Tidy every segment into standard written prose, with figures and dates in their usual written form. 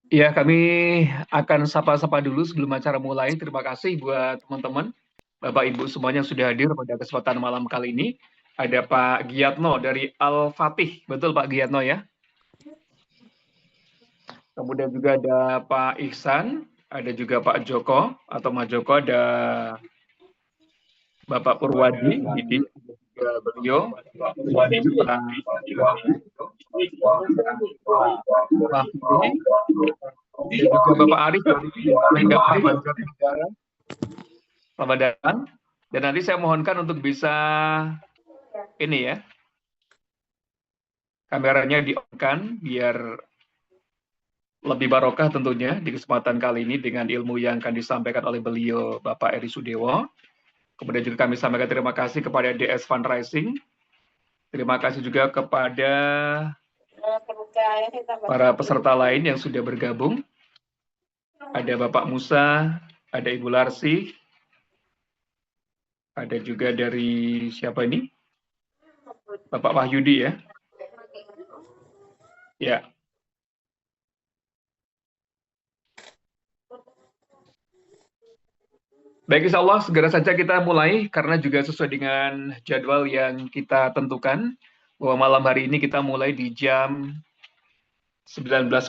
Ya, kami akan sapa-sapa dulu sebelum acara mulai. Terima kasih buat teman-teman, Bapak Ibu semuanya yang sudah hadir pada kesempatan malam kali ini. Ada Pak Giatno dari Al-Fatih, betul Pak Giatno ya? Kemudian juga ada Pak Ihsan, ada juga Pak Joko atau Mas Joko, ada Bapak Purwadi, Didi, juga beliau, Pak Mahfudi, dan juga Bapak Arif dari Lenggapah Banjarnegara. Selamat datang. Dan nanti saya mohonkan untuk bisa ini ya, kameranya di-on-kan biar lebih barokah tentunya di kesempatan kali ini dengan ilmu yang akan disampaikan oleh beliau Bapak Eri Sudewo. Kemudian juga kami sampaikan terima kasih kepada DS Fundraising. Terima kasih juga kepada para peserta lain yang sudah bergabung. Ada Bapak Musa, ada Ibu Larsi, ada juga dari siapa ini? Bapak Wahyudi ya. Ya. Baik, insya Allah segera saja kita mulai karena juga sesuai dengan jadwal yang kita tentukan bahwa malam hari ini kita mulai di jam 19.45,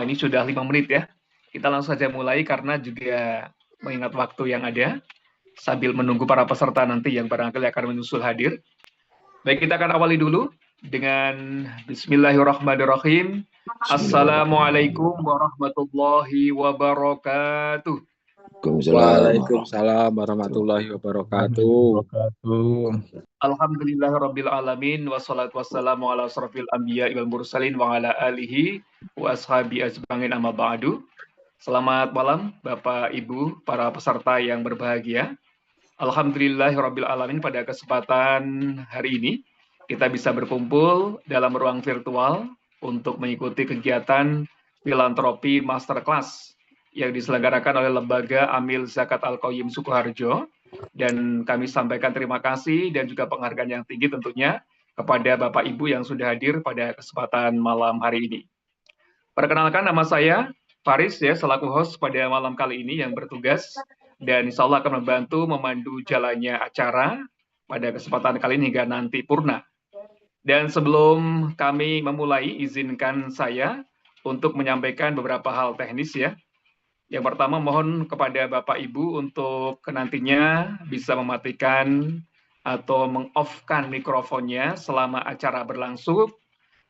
ini sudah 5 menit ya. Kita langsung saja mulai karena juga mengingat waktu yang ada sambil menunggu para peserta nanti yang barangkali akan menyusul hadir. Baik, kita akan awali dulu dengan Bismillahirrahmanirrahim. Assalamualaikum warahmatullahi wabarakatuh. Waalaikumsalam warahmatullahi wabarakatuh. Alhamdulillahirabbil alamin wassalatu wassalamu ala asrofil anbiya wal mursalin wa ala alihi wa ashabi ajmain amma ba'du. Selamat malam Bapak Ibu para peserta yang berbahagia. Alhamdulillahirabbil alamin, pada kesempatan hari ini kita bisa berkumpul dalam ruang virtual untuk mengikuti kegiatan filantropi masterclass yang diselenggarakan oleh Lembaga Amil Zakat Al-Qayyim Sukoharjo. Dan kami sampaikan terima kasih dan juga penghargaan yang tinggi tentunya kepada Bapak Ibu yang sudah hadir pada kesempatan malam hari ini. Perkenalkan, nama saya Faris ya, selaku host pada malam kali ini yang bertugas dan insya Allah akan membantu memandu jalannya acara pada kesempatan kali ini hingga nanti purna. Dan sebelum kami memulai, izinkan saya untuk menyampaikan beberapa hal teknis ya. Yang pertama, mohon kepada Bapak Ibu untuk nantinya bisa mematikan atau meng-off-kan mikrofonnya selama acara berlangsung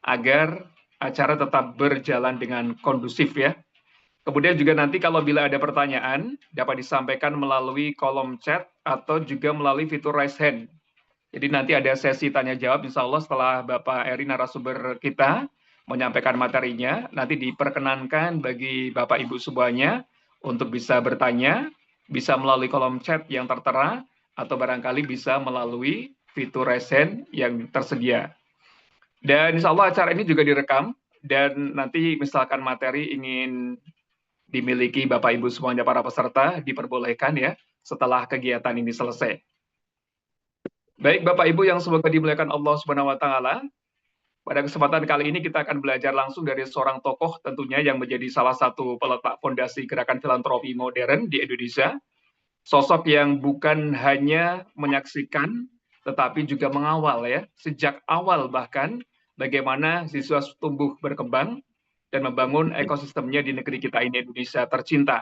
agar acara tetap berjalan dengan kondusif ya. Kemudian juga nanti kalau bila ada pertanyaan dapat disampaikan melalui kolom chat atau juga melalui fitur raise hand. Jadi nanti ada sesi tanya jawab insya Allah setelah Bapak Eri narasumber kita menyampaikan materinya, nanti diperkenankan bagi Bapak Ibu semuanya untuk bisa bertanya, bisa melalui kolom chat yang tertera, atau barangkali bisa melalui fitur raise hand yang tersedia. Dan insya Allah acara ini juga direkam, dan nanti misalkan materi ingin dimiliki Bapak Ibu semuanya para peserta, diperbolehkan ya setelah kegiatan ini selesai. Baik Bapak Ibu yang semoga dimuliakan Allah Subhanahu wa taala. Pada kesempatan kali ini kita akan belajar langsung dari seorang tokoh tentunya yang menjadi salah satu peletak fondasi gerakan filantropi modern di Indonesia. Sosok yang bukan hanya menyaksikan tetapi juga mengawal ya, sejak awal bahkan bagaimana siswa tumbuh berkembang dan membangun ekosistemnya di negeri kita ini, Indonesia tercinta.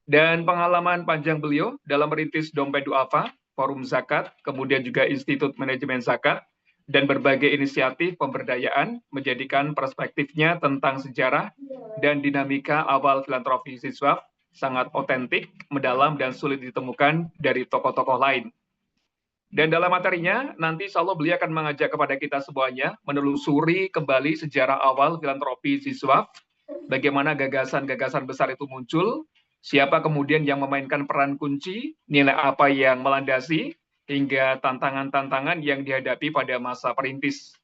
Dan pengalaman panjang beliau dalam merintis Dompet Duafa, Forum Zakat, kemudian juga Institut Manajemen Zakat, dan berbagai inisiatif pemberdayaan menjadikan perspektifnya tentang sejarah dan dinamika awal filantropi siswa sangat otentik, mendalam, dan sulit ditemukan dari tokoh-tokoh lain. Dan dalam materinya, nanti insya Allah beliau akan mengajak kepada kita semuanya menelusuri kembali sejarah awal filantropi siswa, bagaimana gagasan-gagasan besar itu muncul, siapa kemudian yang memainkan peran kunci, nilai apa yang melandasi, hingga tantangan-tantangan yang dihadapi pada masa perintis.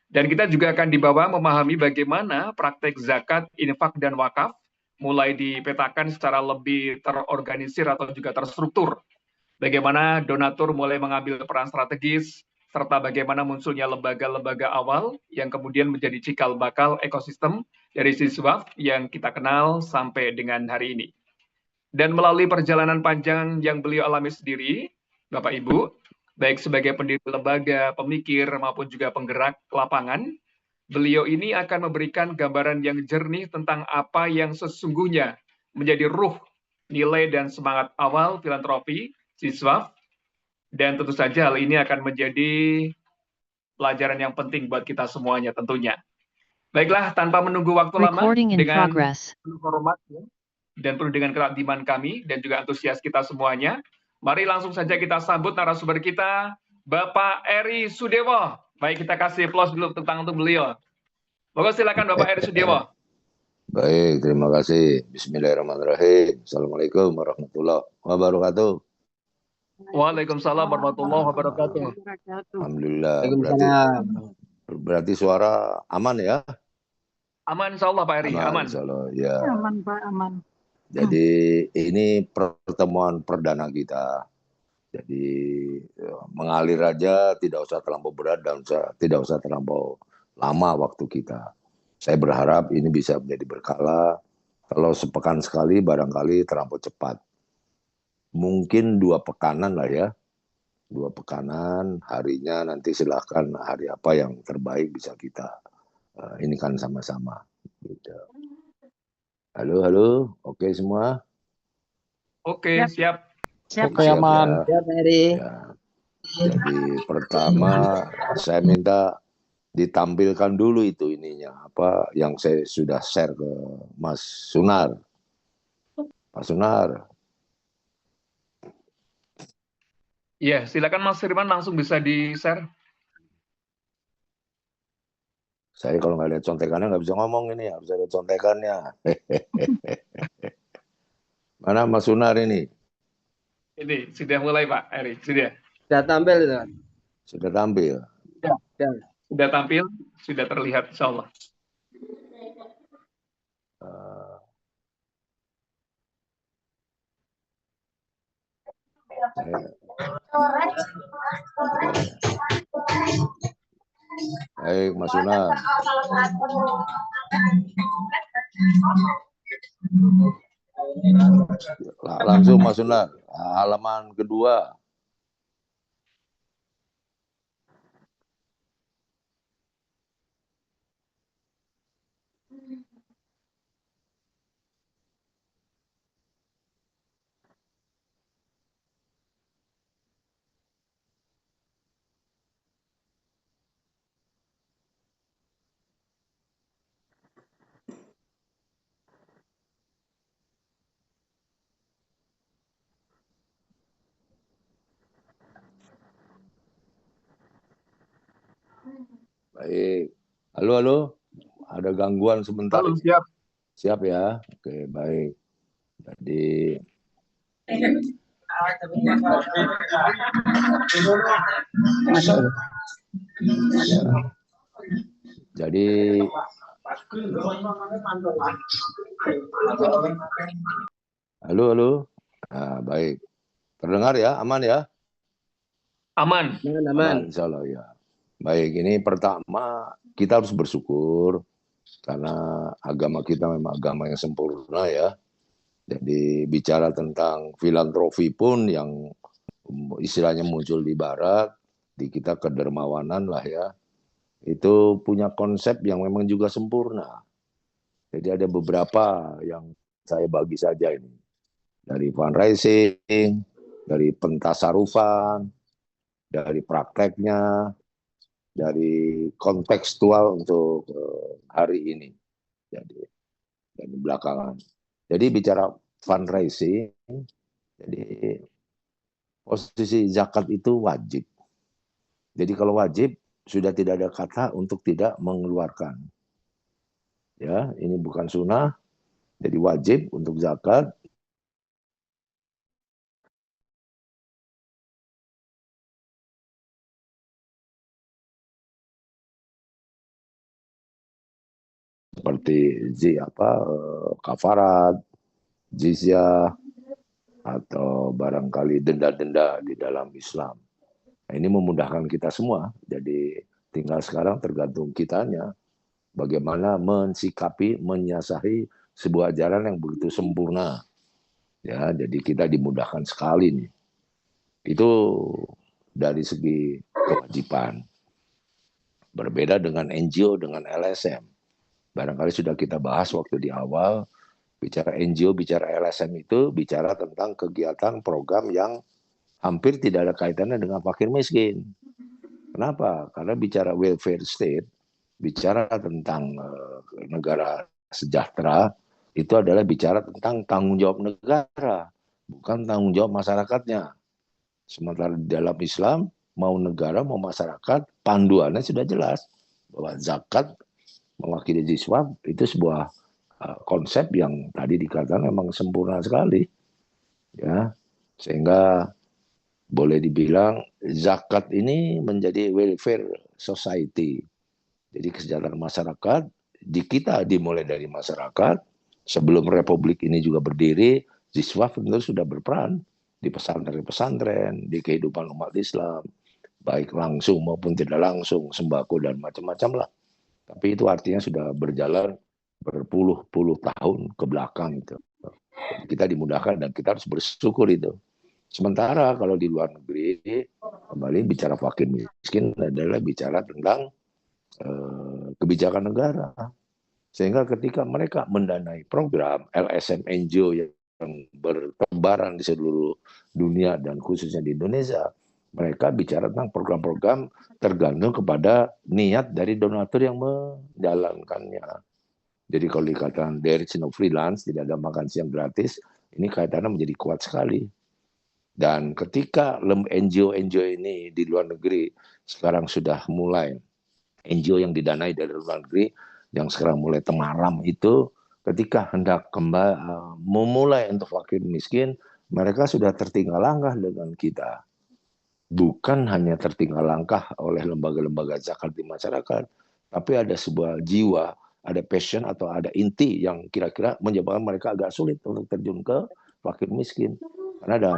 Dan kita juga akan dibawa memahami bagaimana praktek zakat, infak, dan wakaf mulai dipetakan secara lebih terorganisir atau juga terstruktur. Bagaimana donatur mulai mengambil peran strategis, serta bagaimana munculnya lembaga-lembaga awal yang kemudian menjadi cikal bakal ekosistem dari siswa yang kita kenal sampai dengan hari ini. Dan melalui perjalanan panjang yang beliau alami sendiri, Bapak Ibu, baik sebagai pendiri lembaga, pemikir, maupun juga penggerak lapangan, beliau ini akan memberikan gambaran yang jernih tentang apa yang sesungguhnya menjadi ruh, nilai, dan semangat awal filantropi siswa. Dan tentu saja hal ini akan menjadi pelajaran yang penting buat kita semuanya tentunya. Baiklah, tanpa menunggu waktu lama, dengan penuh hormat dan penuh dengan keadilan kami dan juga antusias kita semuanya, mari langsung saja kita sambut narasumber kita, Bapak Eri Sudewo. Baik, kita kasih applause dulu untuk beliau. Monggo silakan Bapak Eri Sudewo. Baik, terima kasih. Bismillahirrahmanirrahim. Assalamualaikum warahmatullahi wabarakatuh. Waalaikumsalam warahmatullahi wabarakatuh. Alhamdulillah. Berarti suara aman ya? Aman insya Allah Pak Eri, aman. Insya Allah, ya. Aman Pak, aman. Jadi ini pertemuan perdana kita. Jadi mengalir aja, tidak usah terlampau berat dan tidak usah terlampau lama waktu kita. Saya berharap ini bisa menjadi berkala. Kalau sepekan sekali barangkali terlampau cepat. Mungkin 2 pekanan lah ya. 2 pekanan, harinya nanti silakan hari apa yang terbaik bisa kita ini kan sama-sama. Gitu. Halo, oke semua? Oke, siap. Oke, aman. Ya. Ya. Jadi pertama saya minta ditampilkan dulu itu ininya apa yang saya sudah share ke Mas Sunar. Pak Sunar. Ya, silakan Mas Firman langsung bisa di-share. Saya kalau nggak lihat contekannya nggak bisa ngomong ini, harus ada contekannya. Mana Mas Sunar ini? Ini sudah mulai Pak Eri, sudah. Sudah tampil itu. Sudah tampil. Ya. Sudah tampil, sudah terlihat insya Allah. Baik, Mas Sunar. Langsung Mas Sunar, halaman kedua. Baik. Halo. Ada gangguan sebentar. Halo, siap. Siap ya? Oke, baik. Jadi halo. Nah, baik. Terdengar ya? Aman ya? Aman. Insya Allah ya. Baik, ini pertama kita harus bersyukur karena agama kita memang agama yang sempurna ya. Jadi bicara tentang filantropi pun yang istilahnya muncul di barat, di kita kedermawanan lah ya. Itu punya konsep yang memang juga sempurna. Jadi ada beberapa yang saya bagi saja ini. Dari fundraising, dari pentasarufan, dari prakteknya, dari kontekstual untuk hari ini. Jadi belakangan. Jadi bicara fundraising, jadi posisi zakat itu wajib. Jadi kalau wajib sudah tidak ada kata untuk tidak mengeluarkan. Ya, ini bukan sunnah, jadi wajib untuk zakat. Seperti kafarat, jizyah, atau barangkali denda-denda di dalam Islam. Nah, ini memudahkan kita semua. Jadi tinggal sekarang tergantung kitanya bagaimana mensikapi, menyiasati sebuah ajaran yang begitu sempurna. Ya, jadi kita dimudahkan sekali nih. Itu dari segi kewajiban. Berbeda dengan NGO, dengan LSM. Barangkali sudah kita bahas waktu di awal, bicara NGO, bicara LSM itu bicara tentang kegiatan program yang hampir tidak ada kaitannya dengan fakir miskin. Kenapa? Karena bicara welfare state, bicara tentang negara sejahtera, itu adalah bicara tentang tanggung jawab negara, bukan tanggung jawab masyarakatnya. Sementara di dalam Islam, mau negara, mau masyarakat, panduannya sudah jelas bahwa zakat mewakili siswa itu sebuah konsep yang tadi dikatakan memang sempurna sekali, ya, sehingga boleh dibilang zakat ini menjadi welfare society. Jadi kesejahteraan masyarakat di kita dimulai dari masyarakat. Sebelum Republik ini juga berdiri, siswa tentu sudah berperan di pesantren-pesantren, di kehidupan umat Islam, baik langsung maupun tidak langsung, sembako dan macam-macam lah. Tapi itu artinya sudah berjalan berpuluh-puluh tahun ke belakang itu. Kita dimudahkan dan kita harus bersyukur itu. Sementara kalau di luar negeri, kembali bicara fakir miskin adalah bicara tentang kebijakan negara. Sehingga ketika mereka mendanai program LSM NGO yang bertebaran di seluruh dunia dan khususnya di Indonesia, mereka bicara tentang program-program tergantung kepada niat dari donatur yang menjalankannya. Jadi kalau dikatakan there is no freelance, tidak ada makan siang gratis, ini kaitannya menjadi kuat sekali. Dan ketika NGO-NGO ini di luar negeri sekarang sudah mulai, NGO yang didanai dari luar negeri yang sekarang mulai temaram itu, ketika hendak memulai untuk fakir miskin, mereka sudah tertinggal langkah dengan kita. Bukan hanya tertinggal langkah oleh lembaga-lembaga zakat di masyarakat, tapi ada sebuah jiwa, ada passion atau ada inti yang kira-kira menyebabkan mereka agak sulit untuk terjun ke fakir miskin. Karena ada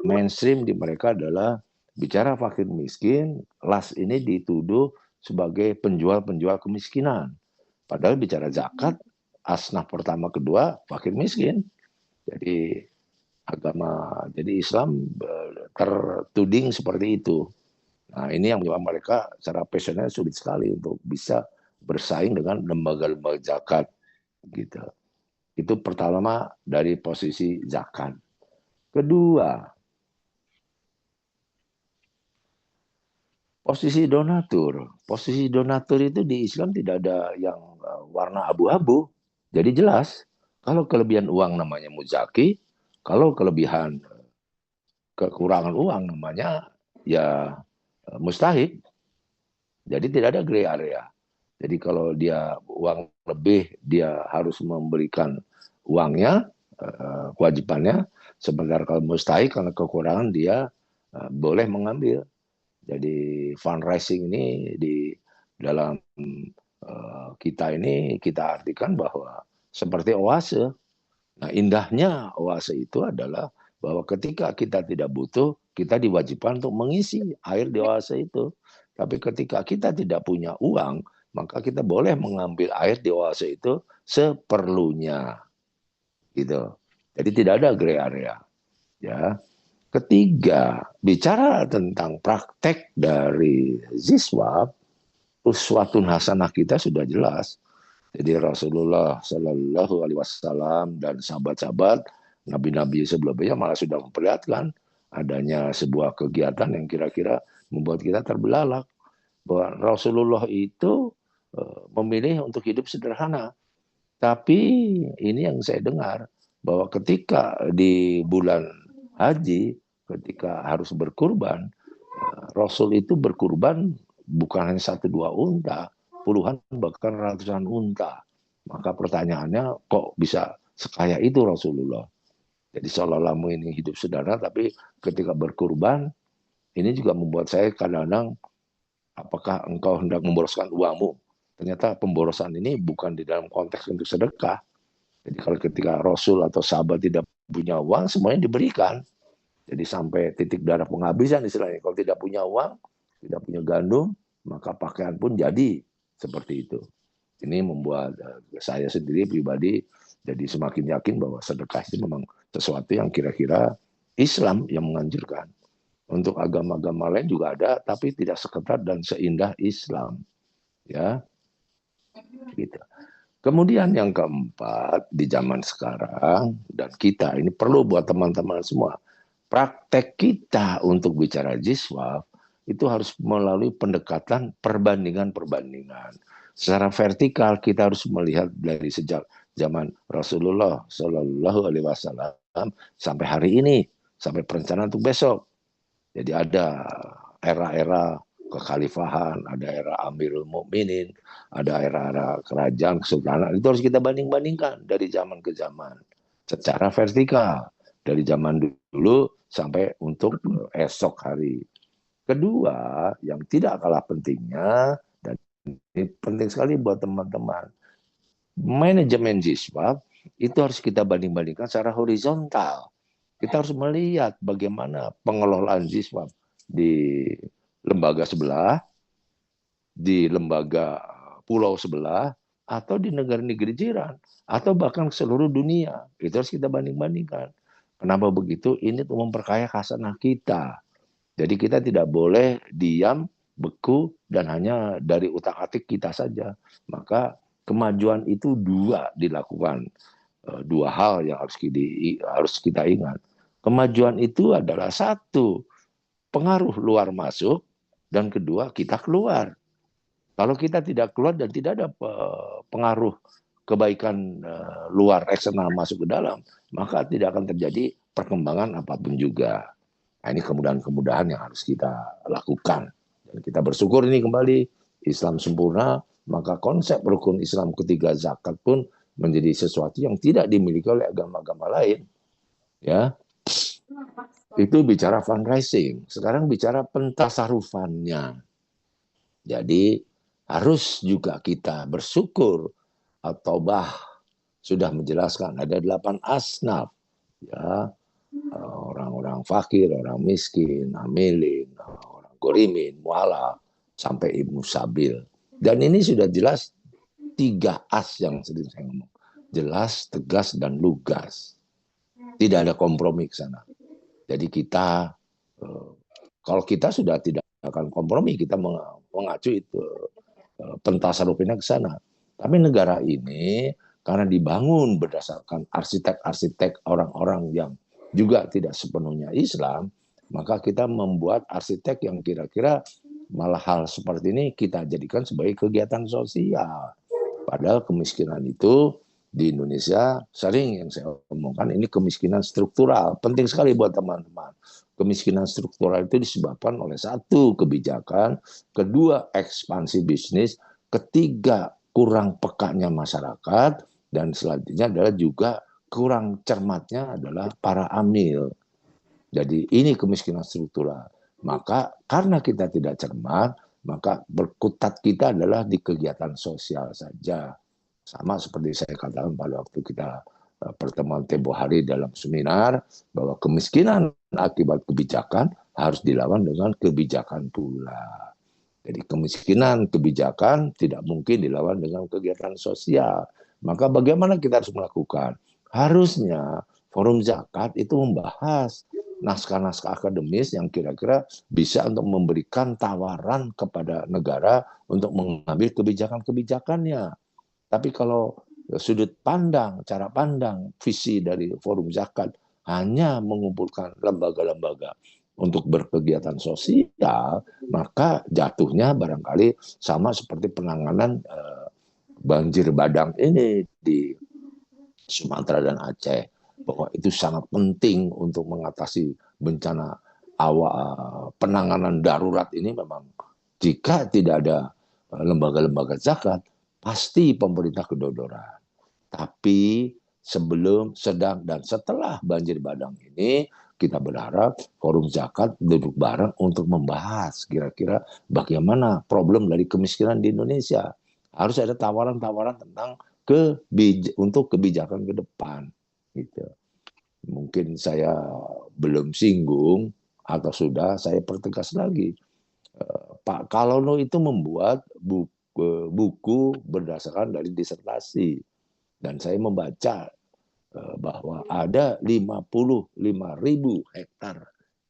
mainstream di mereka adalah bicara fakir miskin, las ini dituduh sebagai penjual-penjual kemiskinan. Padahal bicara zakat, asnaf pertama kedua fakir miskin. Jadi jadi Islam tertuding seperti itu. Nah, ini yang menyebabkan mereka secara passionnya sulit sekali untuk bisa bersaing dengan lembaga-lembaga zakat gitu. Itu pertama dari posisi zakat. Kedua, posisi donatur. Posisi donatur itu di Islam tidak ada yang warna abu-abu. Jadi jelas, kalau kelebihan uang namanya muzaki, kalau kekurangan uang namanya ya mustahik. Jadi tidak ada gray area. Jadi kalau dia uang lebih, dia harus memberikan uangnya, kewajibannya. Sementara kalau mustahik karena kekurangan dia boleh mengambil. Jadi fundraising ini di dalam kita ini kita artikan bahwa seperti oase. Nah, indahnya oase itu adalah bahwa ketika kita tidak butuh, kita diwajibkan untuk mengisi air di oase itu. Tapi ketika kita tidak punya uang, maka kita boleh mengambil air di oase itu seperlunya. Gitu. Jadi tidak ada gray area. Ya. Ketiga, bicara tentang praktek dari Ziswab, uswatun hasanah kita sudah jelas. Jadi Rasulullah Shallallahu Alaihi Wasallam dan sahabat-sahabat, nabi-nabi sebelumnya malah sudah memperlihatkan adanya sebuah kegiatan yang kira-kira membuat kita terbelalak bahwa Rasulullah itu memilih untuk hidup sederhana. Tapi ini yang saya dengar bahwa ketika di bulan haji, ketika harus berkurban, Rasul itu berkurban bukan hanya 1-2 unta, puluhan bahkan ratusan unta. Maka pertanyaannya kok bisa sekaya itu Rasulullah? Jadi seolah-olah ini hidup sederhana, tapi ketika berkurban, ini juga membuat saya kadang-kadang, apakah engkau hendak memboroskan uangmu? Ternyata pemborosan ini bukan di dalam konteks untuk sedekah. Jadi kalau ketika Rasul atau sahabat tidak punya uang, semuanya diberikan. Jadi sampai titik darah penghabisan istilahnya. Kalau tidak punya uang, tidak punya gandum, maka pakaian pun jadi seperti itu. Ini membuat saya sendiri pribadi jadi semakin yakin bahwa sedekah itu memang sesuatu yang kira-kira Islam yang menganjurkan. Untuk agama-agama lain juga ada, tapi tidak seketat dan seindah Islam. Ya, gitu. Kemudian yang keempat, di zaman sekarang, dan kita ini perlu buat teman-teman semua, praktek kita untuk bicara jiswaf itu harus melalui pendekatan perbandingan-perbandingan. Secara vertikal kita harus melihat dari sejak zaman Rasulullah Shallallahu Alaihi Wasallam sampai hari ini, sampai perencanaan untuk besok. Jadi ada era-era kekhalifahan, ada era Amirul Mukminin, ada era-era kerajaan kesultanan. Itu harus kita banding-bandingkan dari zaman ke zaman secara vertikal, dari zaman dulu sampai untuk esok hari. Kedua, yang tidak kalah pentingnya, dan ini penting sekali buat teman-teman, manajemen jiswaf itu harus kita banding-bandingkan secara horizontal. Kita harus melihat bagaimana pengelolaan jiswaf di lembaga sebelah, di lembaga pulau sebelah, atau di negara-negara jiran, atau bahkan seluruh dunia. Itu harus kita banding-bandingkan. Kenapa begitu? Ini untuk memperkaya khasanah kita. Jadi kita tidak boleh diam, beku, dan hanya dari utak-atik kita saja. Maka kemajuan itu dua dilakukan. Dua hal yang harus kita ingat. Kemajuan itu adalah satu, pengaruh luar masuk, dan kedua, kita keluar. Kalau kita tidak keluar dan tidak ada pengaruh kebaikan luar eksternal masuk ke dalam, maka tidak akan terjadi perkembangan apapun juga. Nah, ini kemudahan-kemudahan yang harus kita lakukan. Dan kita bersyukur ini kembali, Islam sempurna, maka konsep rukun Islam ketiga zakat pun menjadi sesuatu yang tidak dimiliki oleh agama-agama lain. Ya, itu bicara fundraising. Sekarang bicara pentasarufannya. Jadi harus juga kita bersyukur atau sudah menjelaskan ada 8 asnaf, ya, orang-orang fakir, orang miskin, amilin, orang gorimin, mu'ala, sampai ibnu sabil. Dan ini sudah jelas 3 as yang sering saya ngomong. Jelas, tegas, dan lugas. Tidak ada kompromi ke sana. Jadi kita, kalau kita sudah tidak akan kompromi, kita mengacu itu pentasarufnya ke sana. Tapi negara ini karena dibangun berdasarkan arsitek-arsitek orang-orang yang juga tidak sepenuhnya Islam, maka kita membuat arsitek yang kira-kira malah hal seperti ini kita jadikan sebagai kegiatan sosial. Padahal kemiskinan itu di Indonesia sering yang saya omongkan ini kemiskinan struktural. Penting sekali buat teman-teman. Kemiskinan struktural itu disebabkan oleh satu, kebijakan, kedua, ekspansi bisnis, ketiga, kurang pekanya masyarakat, dan selanjutnya adalah juga kurang cermatnya adalah para amil. Jadi ini kemiskinan struktural. Maka karena kita tidak cermat, maka berkutat kita adalah di kegiatan sosial saja. Sama seperti saya katakan pada waktu kita pertemuan tempo hari dalam seminar, bahwa kemiskinan akibat kebijakan harus dilawan dengan kebijakan pula. Jadi kemiskinan kebijakan tidak mungkin dilawan dengan kegiatan sosial. Maka bagaimana kita harus melakukan? Harusnya forum zakat itu membahas naskah-naskah akademis yang kira-kira bisa untuk memberikan tawaran kepada negara untuk mengambil kebijakan-kebijakannya. Tapi kalau sudut pandang, cara pandang, visi dari forum zakat hanya mengumpulkan lembaga-lembaga untuk berkegiatan sosial, maka jatuhnya barangkali sama seperti penanganan banjir bandang ini di Sumatera dan Aceh, bahwa itu sangat penting untuk mengatasi bencana penanganan darurat ini. Memang jika tidak ada lembaga-lembaga zakat, pasti pemerintah kedodoran. Tapi sebelum, sedang, dan setelah banjir bandang ini, kita berharap forum zakat duduk bareng untuk membahas kira-kira bagaimana problem dari kemiskinan di Indonesia. Harus ada tawaran-tawaran tentang untuk kebijakan ke depan. Gitu. Mungkin saya belum singgung atau sudah saya pertegas lagi. Pak Kalono itu membuat buku buku berdasarkan dari disertasi. Dan saya membaca bahwa ada 55.000 hektar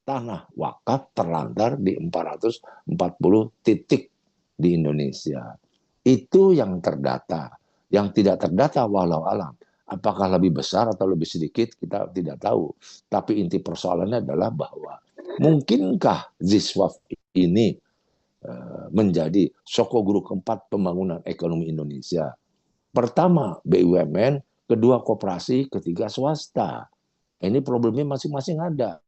tanah wakaf terlantar di 440 titik di Indonesia. Itu yang terdata. Yang tidak terdata walau alam. Apakah lebih besar atau lebih sedikit kita tidak tahu. Tapi inti persoalannya adalah bahwa mungkinkah ZISWAF ini menjadi soko guru keempat pembangunan ekonomi Indonesia. Pertama BUMN, kedua koperasi, ketiga swasta. Ini problemnya masing-masing ada.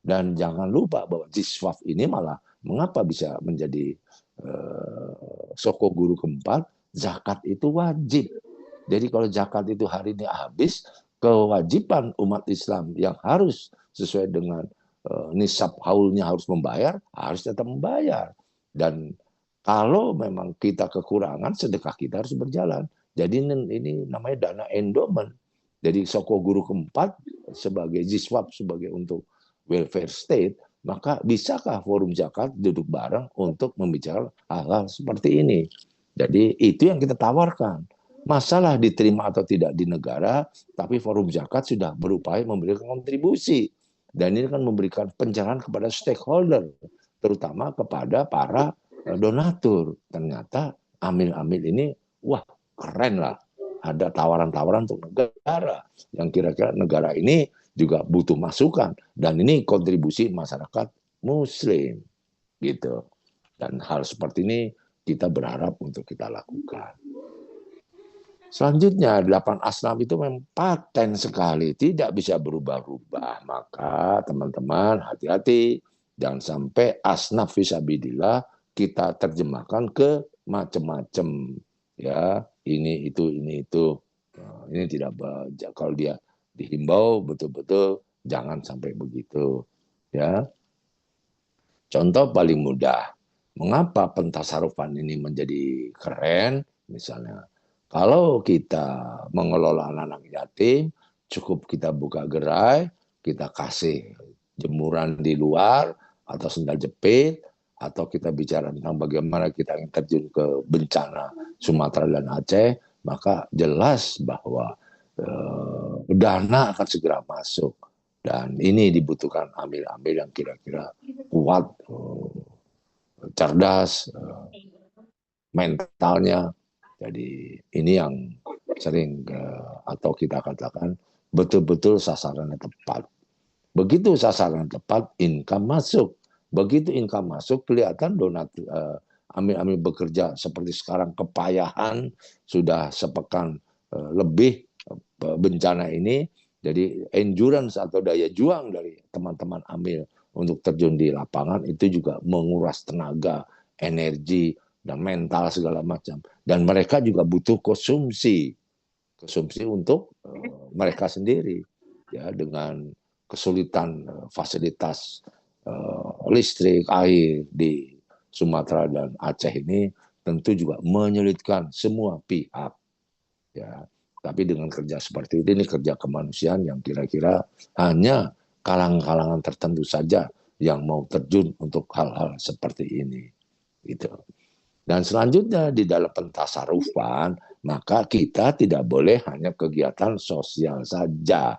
Dan jangan lupa bahwa ZISWAF ini malah mengapa bisa menjadi soko guru keempat, zakat itu wajib. Jadi kalau zakat itu hari ini habis, kewajiban umat Islam yang harus sesuai dengan nisab haulnya harus membayar, harus tetap membayar. Dan kalau memang kita kekurangan, sedekah kita harus berjalan. Jadi ini namanya dana endowment. Jadi soko guru keempat sebagai ZISWAF, sebagai untuk welfare state, maka bisakah forum zakat duduk bareng untuk membicarakan hal-hal seperti ini? Jadi itu yang kita tawarkan. Masalah diterima atau tidak di negara, tapi forum zakat sudah berupaya memberikan kontribusi. Dan ini kan memberikan pencerahan kepada stakeholder, terutama kepada para donatur. Ternyata amil-amil ini, wah keren lah. Ada tawaran-tawaran untuk negara, yang kira-kira negara ini juga butuh masukan. Dan ini kontribusi masyarakat Muslim. Gitu. Dan hal seperti ini kita berharap untuk kita lakukan. Selanjutnya, 8 asnaf itu memang paten sekali, tidak bisa berubah-ubah. Maka teman-teman hati-hati, jangan sampai asnaf fisabilillah kita terjemahkan ke macam-macam. Ya, ini itu. Ini tidak, kalau dia dihimbau betul-betul jangan sampai begitu. Ya. Contoh paling mudah, mengapa pentasarufan ini menjadi keren? Misalnya, kalau kita mengelola anak-anak yatim, cukup kita buka gerai, kita kasih jemuran di luar, atau sendal jepit, atau kita bicara tentang bagaimana kita ingin terjun ke bencana Sumatera dan Aceh, maka jelas bahwa dana akan segera masuk. Dan ini dibutuhkan amil-amil yang kira-kira kuat, cerdas, mentalnya. Jadi ini yang sering atau kita katakan betul-betul sasarannya tepat. Begitu sasaran tepat, income masuk. Begitu income masuk, kelihatan amil-amil bekerja seperti sekarang kepayahan, sudah sepekan lebih bencana ini. Jadi endurance atau daya juang dari teman-teman amil untuk terjun di lapangan itu juga menguras tenaga, energi, dan mental segala macam. Dan mereka juga butuh konsumsi untuk mereka sendiri, ya, dengan kesulitan fasilitas listrik, air di Sumatera dan Aceh ini tentu juga menyulitkan semua pihak, ya. Tapi dengan kerja seperti ini kerja kemanusiaan yang kira-kira hanya kalangan-kalangan tertentu saja yang mau terjun untuk hal-hal seperti ini, gitu. Dan selanjutnya di dalam pentasarufan, maka kita tidak boleh hanya kegiatan sosial saja.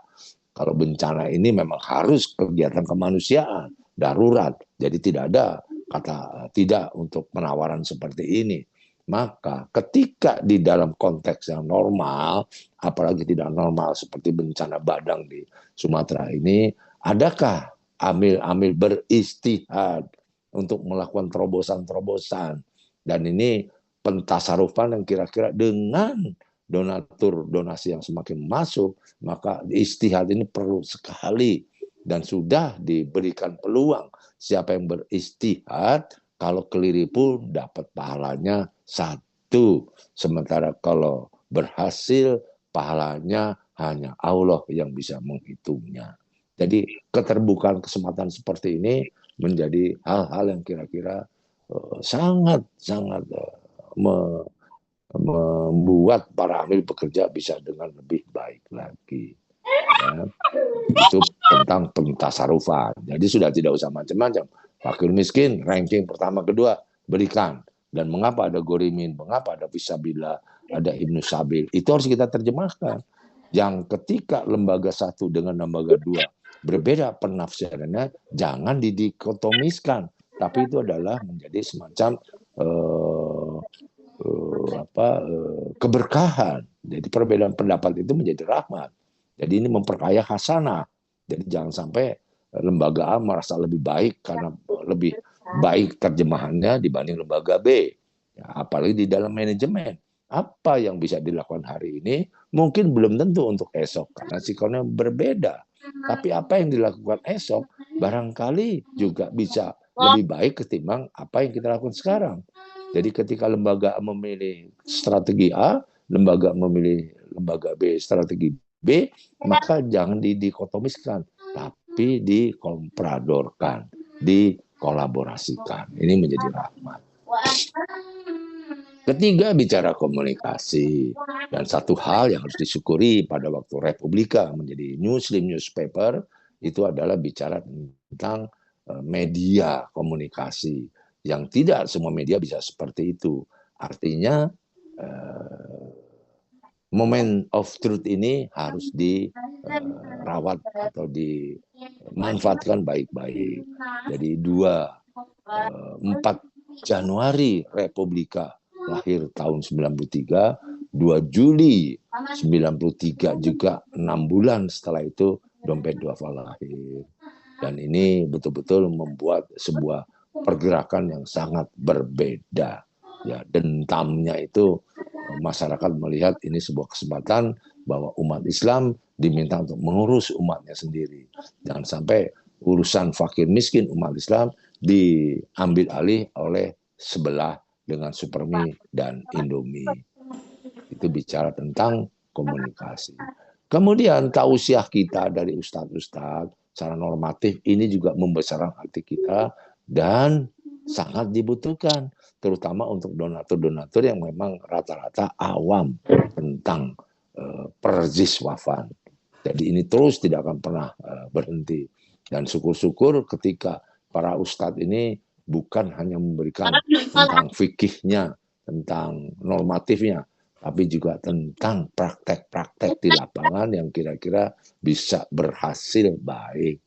Kalau bencana ini memang harus kegiatan kemanusiaan, darurat. Jadi tidak ada kata tidak untuk penawaran seperti ini. Maka ketika di dalam konteks yang normal, apalagi tidak normal seperti bencana badang di Sumatera ini, adakah amil-amil beristihad untuk melakukan terobosan-terobosan? Dan ini pentasarufan yang kira-kira dengan donatur donasi yang semakin masuk, maka istihad ini perlu sekali. Dan sudah diberikan peluang siapa yang beristihad, kalau keliru pun dapat pahalanya 1. Sementara kalau berhasil, pahalanya hanya Allah yang bisa menghitungnya. Jadi keterbukaan kesempatan seperti ini menjadi hal-hal yang kira-kira sangat membuat para amil bekerja bisa dengan lebih baik lagi. Ya. Itu tentang pentasarufan. Jadi sudah tidak usah macam-macam. Fakir miskin, ranking pertama kedua, berikan. Dan mengapa ada Gorimin, mengapa ada Fisabilillah, ada Ibnu Sabil, itu harus kita terjemahkan. Yang ketika lembaga satu dengan lembaga dua berbeda penafsirannya, jangan didikotomiskan, tapi itu adalah menjadi semacam keberkahan. Jadi perbedaan pendapat itu menjadi rahmat. Jadi ini memperkaya hasanah. Jadi jangan sampai lembaga A merasa lebih baik karena lebih baik terjemahannya dibanding lembaga B. Ya, apalagi di dalam manajemen. Apa yang bisa dilakukan hari ini mungkin belum tentu untuk esok karena siklusnya berbeda. Tapi apa yang dilakukan esok barangkali juga bisa lebih baik ketimbang apa yang kita lakukan sekarang. Jadi ketika lembaga A memilih strategi A, lembaga memilih lembaga B strategi B, maka jangan didikotomiskan, tapi dikompradorkan, dikolaborasikan. Ini menjadi rahmat. Ketiga, bicara komunikasi. Dan satu hal yang harus disyukuri pada waktu Republika menjadi Muslim newspaper, itu adalah bicara tentang media komunikasi. Yang tidak semua media bisa seperti itu. Artinya, moment of truth ini harus dirawat atau dimanfaatkan baik-baik. Jadi 4 Januari Republika lahir tahun 93, 2 Juli 93 juga 6 bulan setelah itu Dompet Duafa lahir. Dan ini betul-betul membuat sebuah pergerakan yang sangat berbeda. Ya, dentamnya itu masyarakat melihat ini sebuah kesempatan bahwa umat Islam diminta untuk mengurus umatnya sendiri. Jangan sampai urusan fakir miskin umat Islam diambil alih oleh sebelah dengan Supermi dan Indomie. Itu bicara tentang komunikasi. Kemudian tausiah kita dari ustadz-ustadz secara normatif ini juga membesarkan hati kita dan sangat dibutuhkan, terutama untuk donatur-donatur yang memang rata-rata awam tentang perziswafan. Jadi ini terus tidak akan pernah berhenti. Dan syukur-syukur ketika para ustadz ini bukan hanya memberikan tentang fikihnya, tentang normatifnya, tapi juga tentang praktek-praktek di lapangan yang kira-kira bisa berhasil baik.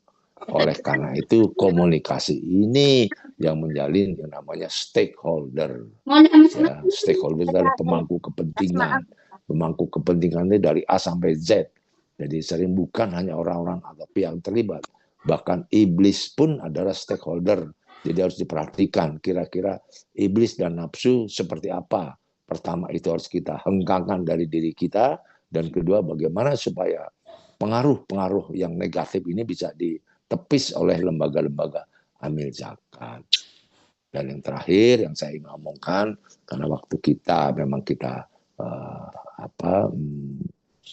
Oleh karena itu komunikasi ini yang menjalin yang namanya stakeholder. Ya, stakeholder adalah pemangku kepentingan. Pemangku kepentingannya dari A sampai Z. Jadi sering bukan hanya orang-orang atau pihak terlibat. Bahkan iblis pun adalah stakeholder. Jadi harus diperhatikan kira-kira iblis dan nafsu seperti apa. Pertama itu harus kita hengkangkan dari diri kita. Dan kedua bagaimana supaya pengaruh-pengaruh yang negatif ini bisa ditepis oleh lembaga-lembaga amil zakat. Dan yang terakhir yang saya ingin omongkan, karena waktu kita memang kita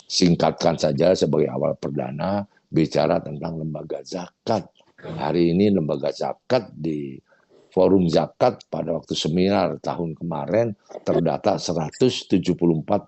singkatkan saja sebagai awal perdana, bicara tentang lembaga zakat. Hari ini lembaga zakat di Forum Zakat pada waktu seminar tahun kemarin terdata 174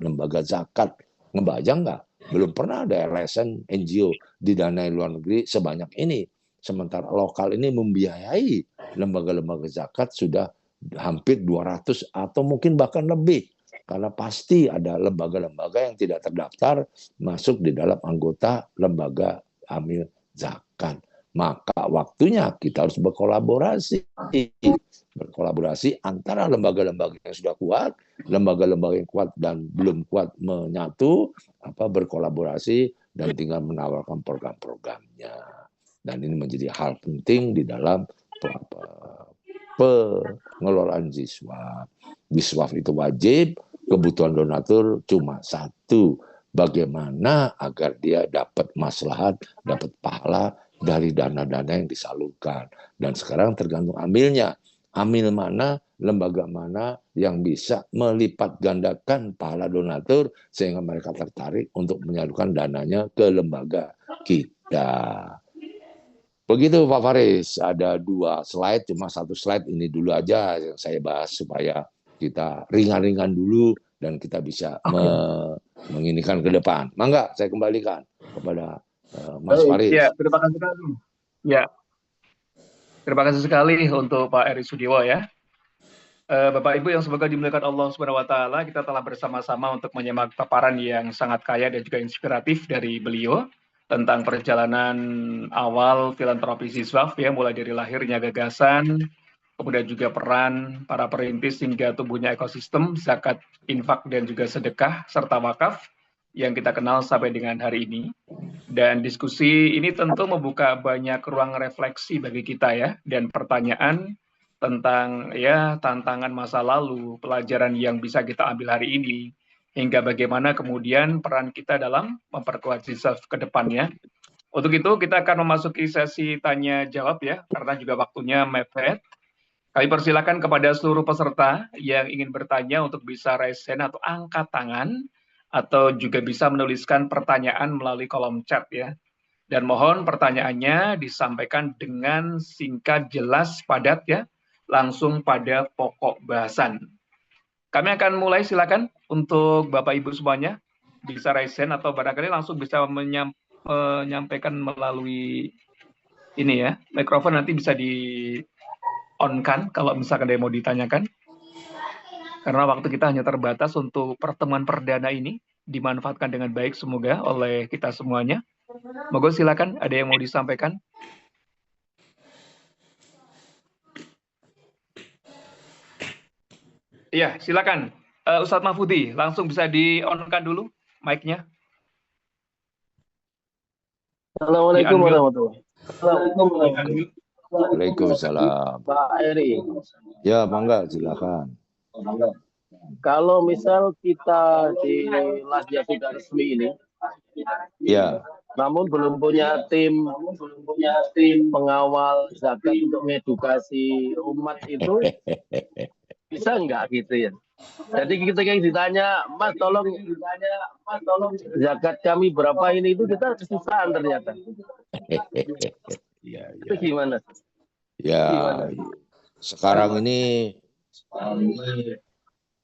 lembaga zakat. Ngebayang nggak? Belum pernah ada LSM NGO didanai luar negeri sebanyak ini. Sementara lokal ini membiayai lembaga-lembaga zakat sudah hampir 200 atau mungkin bahkan lebih. Karena pasti ada lembaga-lembaga yang tidak terdaftar masuk di dalam anggota lembaga amil zakat. Maka waktunya kita harus berkolaborasi. Berkolaborasi antara lembaga-lembaga yang sudah kuat, lembaga-lembaga yang kuat dan belum kuat menyatu, berkolaborasi dan tinggal menawarkan program-programnya. Dan ini menjadi hal penting di dalam pengelolaan Ziswaf. Ziswaf itu wajib, kebutuhan donatur cuma satu. Bagaimana agar dia dapat maslahat, dapat pahala dari dana-dana yang disalurkan. Dan sekarang tergantung amilnya. Amil mana, lembaga mana yang bisa melipat gandakan pahala donatur sehingga mereka tertarik untuk menyalurkan dananya ke lembaga kita. Begitu Pak Faris, ada 2 slide, cuma 1 slide ini dulu aja yang saya bahas supaya kita ringan-ringan dulu dan kita bisa menginikan ke depan. Mangga, saya kembalikan kepada Mas Faris. Ya, terima kasih sekali. Ya, terima kasih sekali untuk Pak Eri Sudiwo ya. Bapak Ibu yang semoga dimuliakan Allah Subhanahu wa taala, kita telah bersama-sama untuk menyimak paparan yang sangat kaya dan juga inspiratif dari beliau tentang perjalanan awal filantropi Siswaf ya, mulai dari lahirnya gagasan, kemudian juga peran para perintis hingga tumbuhnya ekosistem zakat, infak dan juga sedekah serta wakaf yang kita kenal sampai dengan hari ini. Dan diskusi ini tentu membuka banyak ruang refleksi bagi kita ya, dan pertanyaan tentang ya tantangan masa lalu, pelajaran yang bisa kita ambil hari ini, hingga bagaimana kemudian peran kita dalam memperkuat sisaf ke depannya. Untuk itu kita akan memasuki sesi tanya jawab ya, karena juga waktunya mepet. Kami persilakan kepada seluruh peserta yang ingin bertanya untuk bisa raise hand atau angkat tangan, atau juga bisa menuliskan pertanyaan melalui kolom chat ya. Dan mohon pertanyaannya disampaikan dengan singkat, jelas, padat ya, langsung pada pokok bahasan. Kami akan mulai, silakan untuk Bapak Ibu semuanya bisa raise hand atau barangkali langsung bisa menyampaikan melalui ini ya, mikrofon nanti bisa di on kan kalau misalkan ada yang mau ditanyakan. Karena waktu kita hanya terbatas untuk pertemuan perdana ini, dimanfaatkan dengan baik semoga oleh kita semuanya. Moga silakan ada yang mau disampaikan. Iya, silakan. Ustadz Mahfudi, langsung bisa di-on-kan dulu mic-nya. Assalamualaikum warahmatullahi wabarakatuh. Waalaikumsalam. Pak Eri, Ya, mangga silakan. kalau misal kita di Lasja sudah resmi ini, Ya, namun belum punya tim pengawal zakat untuk mengedukasi umat itu, bisa nggak gitu ya? Jadi ketika ditanya, Mas tolong zakat kami berapa ini, itu kita kesusahan ternyata. ya, Itu gimana? ya. Sekarang ini,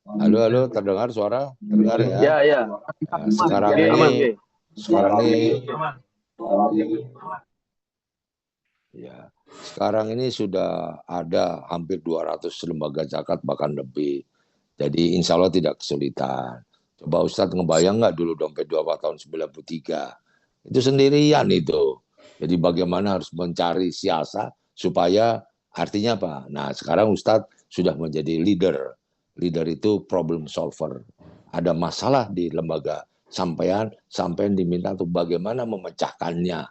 halo, terdengar suara? Terdengar ya? Ya. Nah, sekarang Oke, ini, oke. ya, sekarang ini sudah ada hampir 200 lembaga zakat bahkan lebih. Jadi insya Allah tidak kesulitan. Coba Ustadz ngebayang nggak dulu dompet 2 tahun 93? Itu sendirian itu. Jadi bagaimana harus mencari siasat supaya artinya apa? Nah sekarang Ustadz sudah menjadi leader. Leader itu problem solver. Ada masalah di lembaga sampean diminta untuk bagaimana memecahkannya.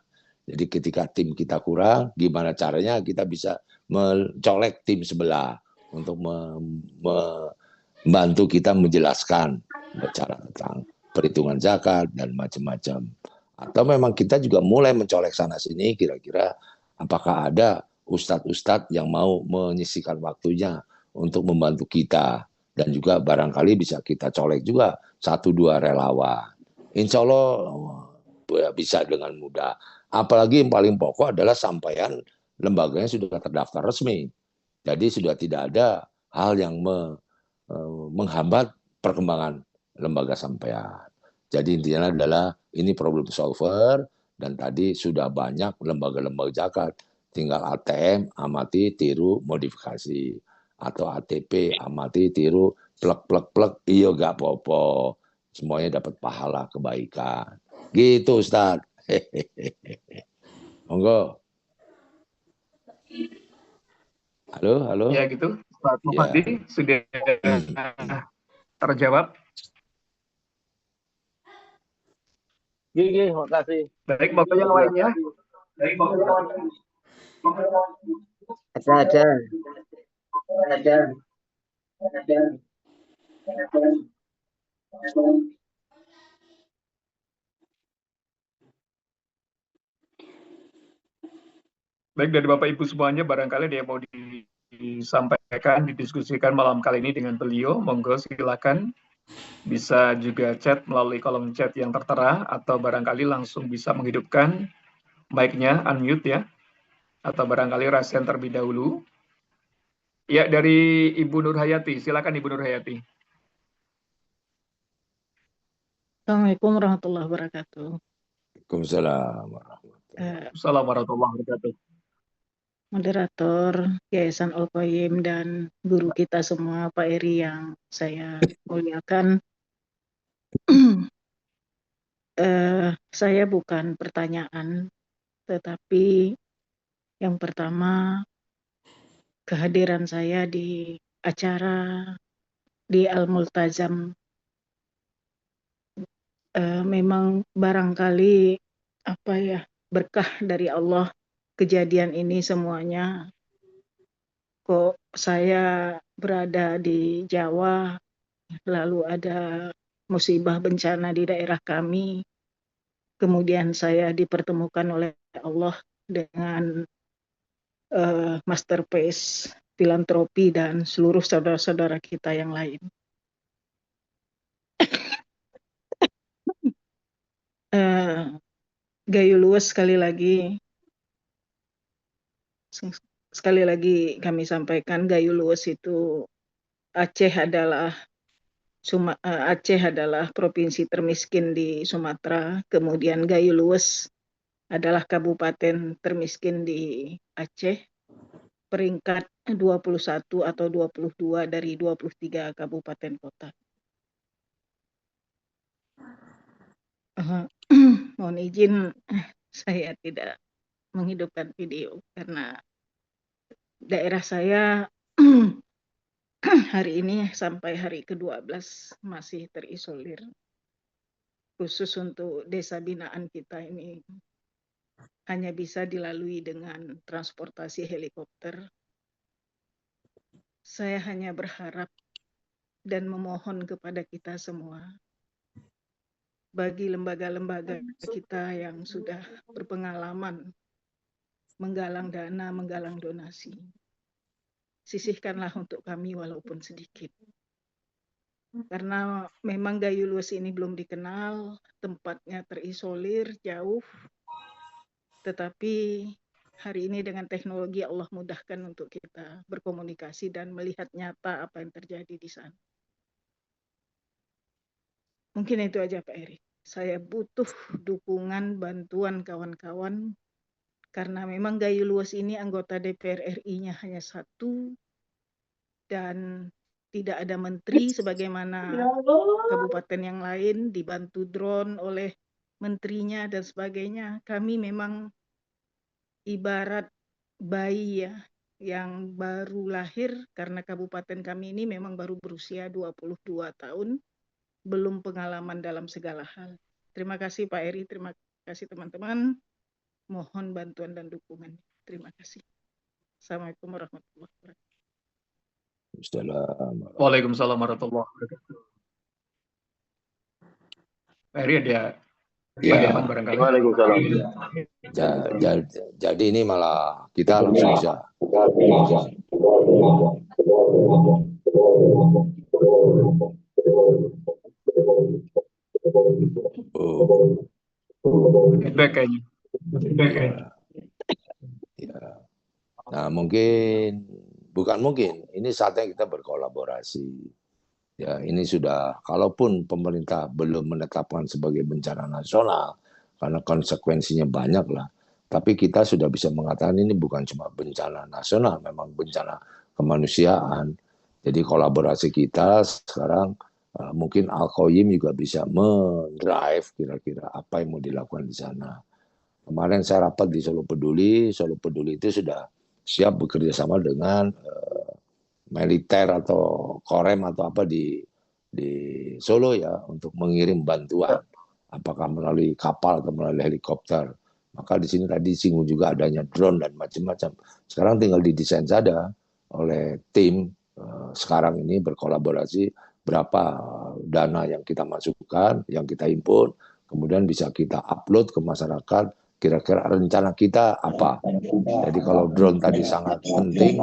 Jadi ketika tim kita kurang, gimana caranya kita bisa mencolek tim sebelah untuk membantu kita menjelaskan bicara tentang perhitungan zakat dan macam-macam. Atau memang kita juga mulai mencolek sana sini, kira-kira apakah ada ustadz-ustadz yang mau menyisihkan waktunya untuk membantu kita, dan juga barangkali bisa kita colek juga 1-2 relawan. Insya Allah bisa dengan mudah. Apalagi yang paling pokok adalah sampaian lembaganya sudah terdaftar resmi. Jadi sudah tidak ada hal yang menghambat perkembangan lembaga sampean. Jadi intinya adalah ini problem solver, dan tadi sudah banyak lembaga-lembaga zakat. Tinggal ATM, amati, tiru, modifikasi. Atau ATP, amati, tiru, plek, iya gak apa-apa. Semuanya dapat pahala kebaikan. Gitu Ustaz. Monggo. Halo. Ya gitu, Pak Muhadi sudah terjawab. Gigi, makasih. Baik, moga yang lainnya. Ada. Baik, dari Bapak Ibu semuanya, barangkali ada yang mau disampaikan, didiskusikan malam kali ini dengan beliau, monggo silakan. Bisa juga chat melalui kolom chat yang tertera, atau barangkali langsung bisa menghidupkan mic-nya, unmute ya, atau barangkali raise hand terlebih dahulu. Ya, dari Ibu Nur Hayati, silakan Ibu Nur Hayati. Assalamualaikum warahmatullahi wabarakatuh. Waalaikumsalam. Assalamualaikum warahmatullahi wabarakatuh. moderator Yayasan Al-Qayyim dan guru kita semua Pak Eri yang saya muliakan. Saya bukan pertanyaan, tetapi yang pertama kehadiran saya di acara di Al-Multazam memang barangkali berkah dari Allah. Kejadian ini semuanya, kok saya berada di Jawa, lalu ada musibah bencana di daerah kami, kemudian saya dipertemukan oleh Allah dengan Masterpiece Filantropi dan seluruh saudara-saudara kita yang lain. Gayo luwes sekali lagi kami sampaikan, Gayo luwes itu Aceh adalah provinsi termiskin di Sumatera, kemudian Gayo luwes adalah kabupaten termiskin di Aceh, peringkat 21 atau 22 dari 23 kabupaten kota. Mohon izin, saya tidak menghidupkan video karena daerah saya hari ini sampai hari ke-12 masih terisolir. Khusus untuk desa binaan kita ini hanya bisa dilalui dengan transportasi helikopter. Saya hanya berharap dan memohon kepada kita semua, bagi lembaga-lembaga kita yang sudah berpengalaman menggalang dana, menggalang donasi, sisihkanlah untuk kami walaupun sedikit. Karena memang Gayo luwes ini belum dikenal, tempatnya terisolir, jauh, tetapi hari ini dengan teknologi Allah mudahkan untuk kita berkomunikasi dan melihat nyata apa yang terjadi di sana. Mungkin itu aja Pak Eri. Saya butuh dukungan, bantuan kawan-kawan, karena memang Gayo luwes ini anggota DPR RI-nya hanya satu, dan tidak ada menteri sebagaimana kabupaten yang lain dibantu drone oleh menterinya dan sebagainya. Kami memang ibarat bayi ya, yang baru lahir, karena kabupaten kami ini memang baru berusia 22 tahun, belum pengalaman dalam segala hal. Terima kasih Pak Eri, terima kasih teman-teman. Mohon bantuan dan dukungan. Terima kasih. Assalamualaikum warahmatullahi wabarakatuh. Waalaikumsalam warahmatullahi wabarakatuh. Pak Eri ada tanggapan barangkali? Waalaikumsalam. Jadi ini malah kita langsung bisa. Feedback kayaknya. Ya. Nah, bukan mungkin, ini saatnya kita berkolaborasi. Ya, ini sudah, kalaupun pemerintah belum menetapkan sebagai bencana nasional, karena konsekuensinya banyak lah, tapi kita sudah bisa mengatakan ini bukan cuma bencana nasional, memang bencana kemanusiaan. Jadi kolaborasi kita sekarang mungkin Al-Qayyim juga bisa mendrive kira-kira apa yang mau dilakukan di sana. Kemarin saya rapat di Solo Peduli itu sudah siap bekerja sama dengan militer atau Korem atau apa di Solo ya, untuk mengirim bantuan, apakah melalui kapal atau melalui helikopter. Maka di sini tadi singgung juga adanya drone dan macam-macam. Sekarang tinggal didesain saja oleh tim sekarang ini berkolaborasi berapa dana yang kita masukkan, yang kita himpun, kemudian bisa kita upload ke masyarakat. Kira-kira rencana kita apa? Jadi kalau drone tadi sangat penting,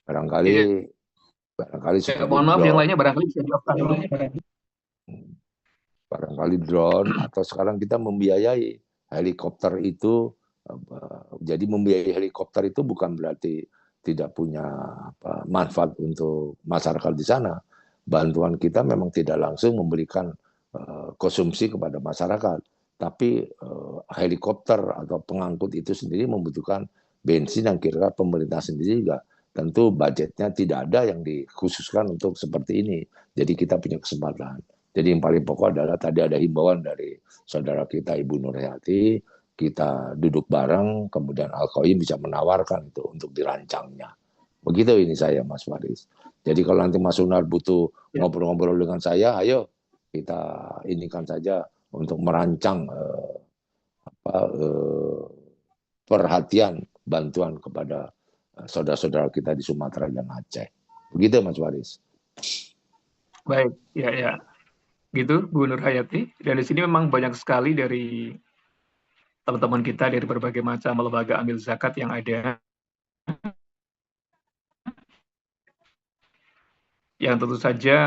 barangkali mohon maaf, yang lainnya barangkali bisa dijawabkan dulu. Barangkali drone, atau sekarang kita membiayai helikopter itu. Jadi membiayai helikopter itu bukan berarti tidak punya manfaat untuk masyarakat di sana. bantuan kita memang tidak langsung memberikan konsumsi kepada masyarakat, tapi helikopter atau pengangkut itu sendiri membutuhkan bensin yang kira-kira pemerintah sendiri juga tentu budgetnya tidak ada yang dikhususkan untuk seperti ini. Jadi kita punya kesempatan. Jadi yang paling pokok adalah tadi ada himbauan dari saudara kita Ibu Nurhayati, kita duduk bareng, kemudian Al-Qayyim bisa menawarkan itu untuk dirancangnya. Begitu ini saya, Mas Faris. Jadi kalau nanti Mas Unar butuh ngobrol-ngobrol dengan saya, ayo kita inikan saja untuk merancang perhatian bantuan kepada saudara-saudara kita di Sumatera dan Aceh. Begitu Mas Faris. Baik, ya. Gitu Bu Nurhayati. Dan di sini memang banyak sekali dari teman-teman kita dari berbagai macam lembaga amil zakat yang ada. Yang tentu saja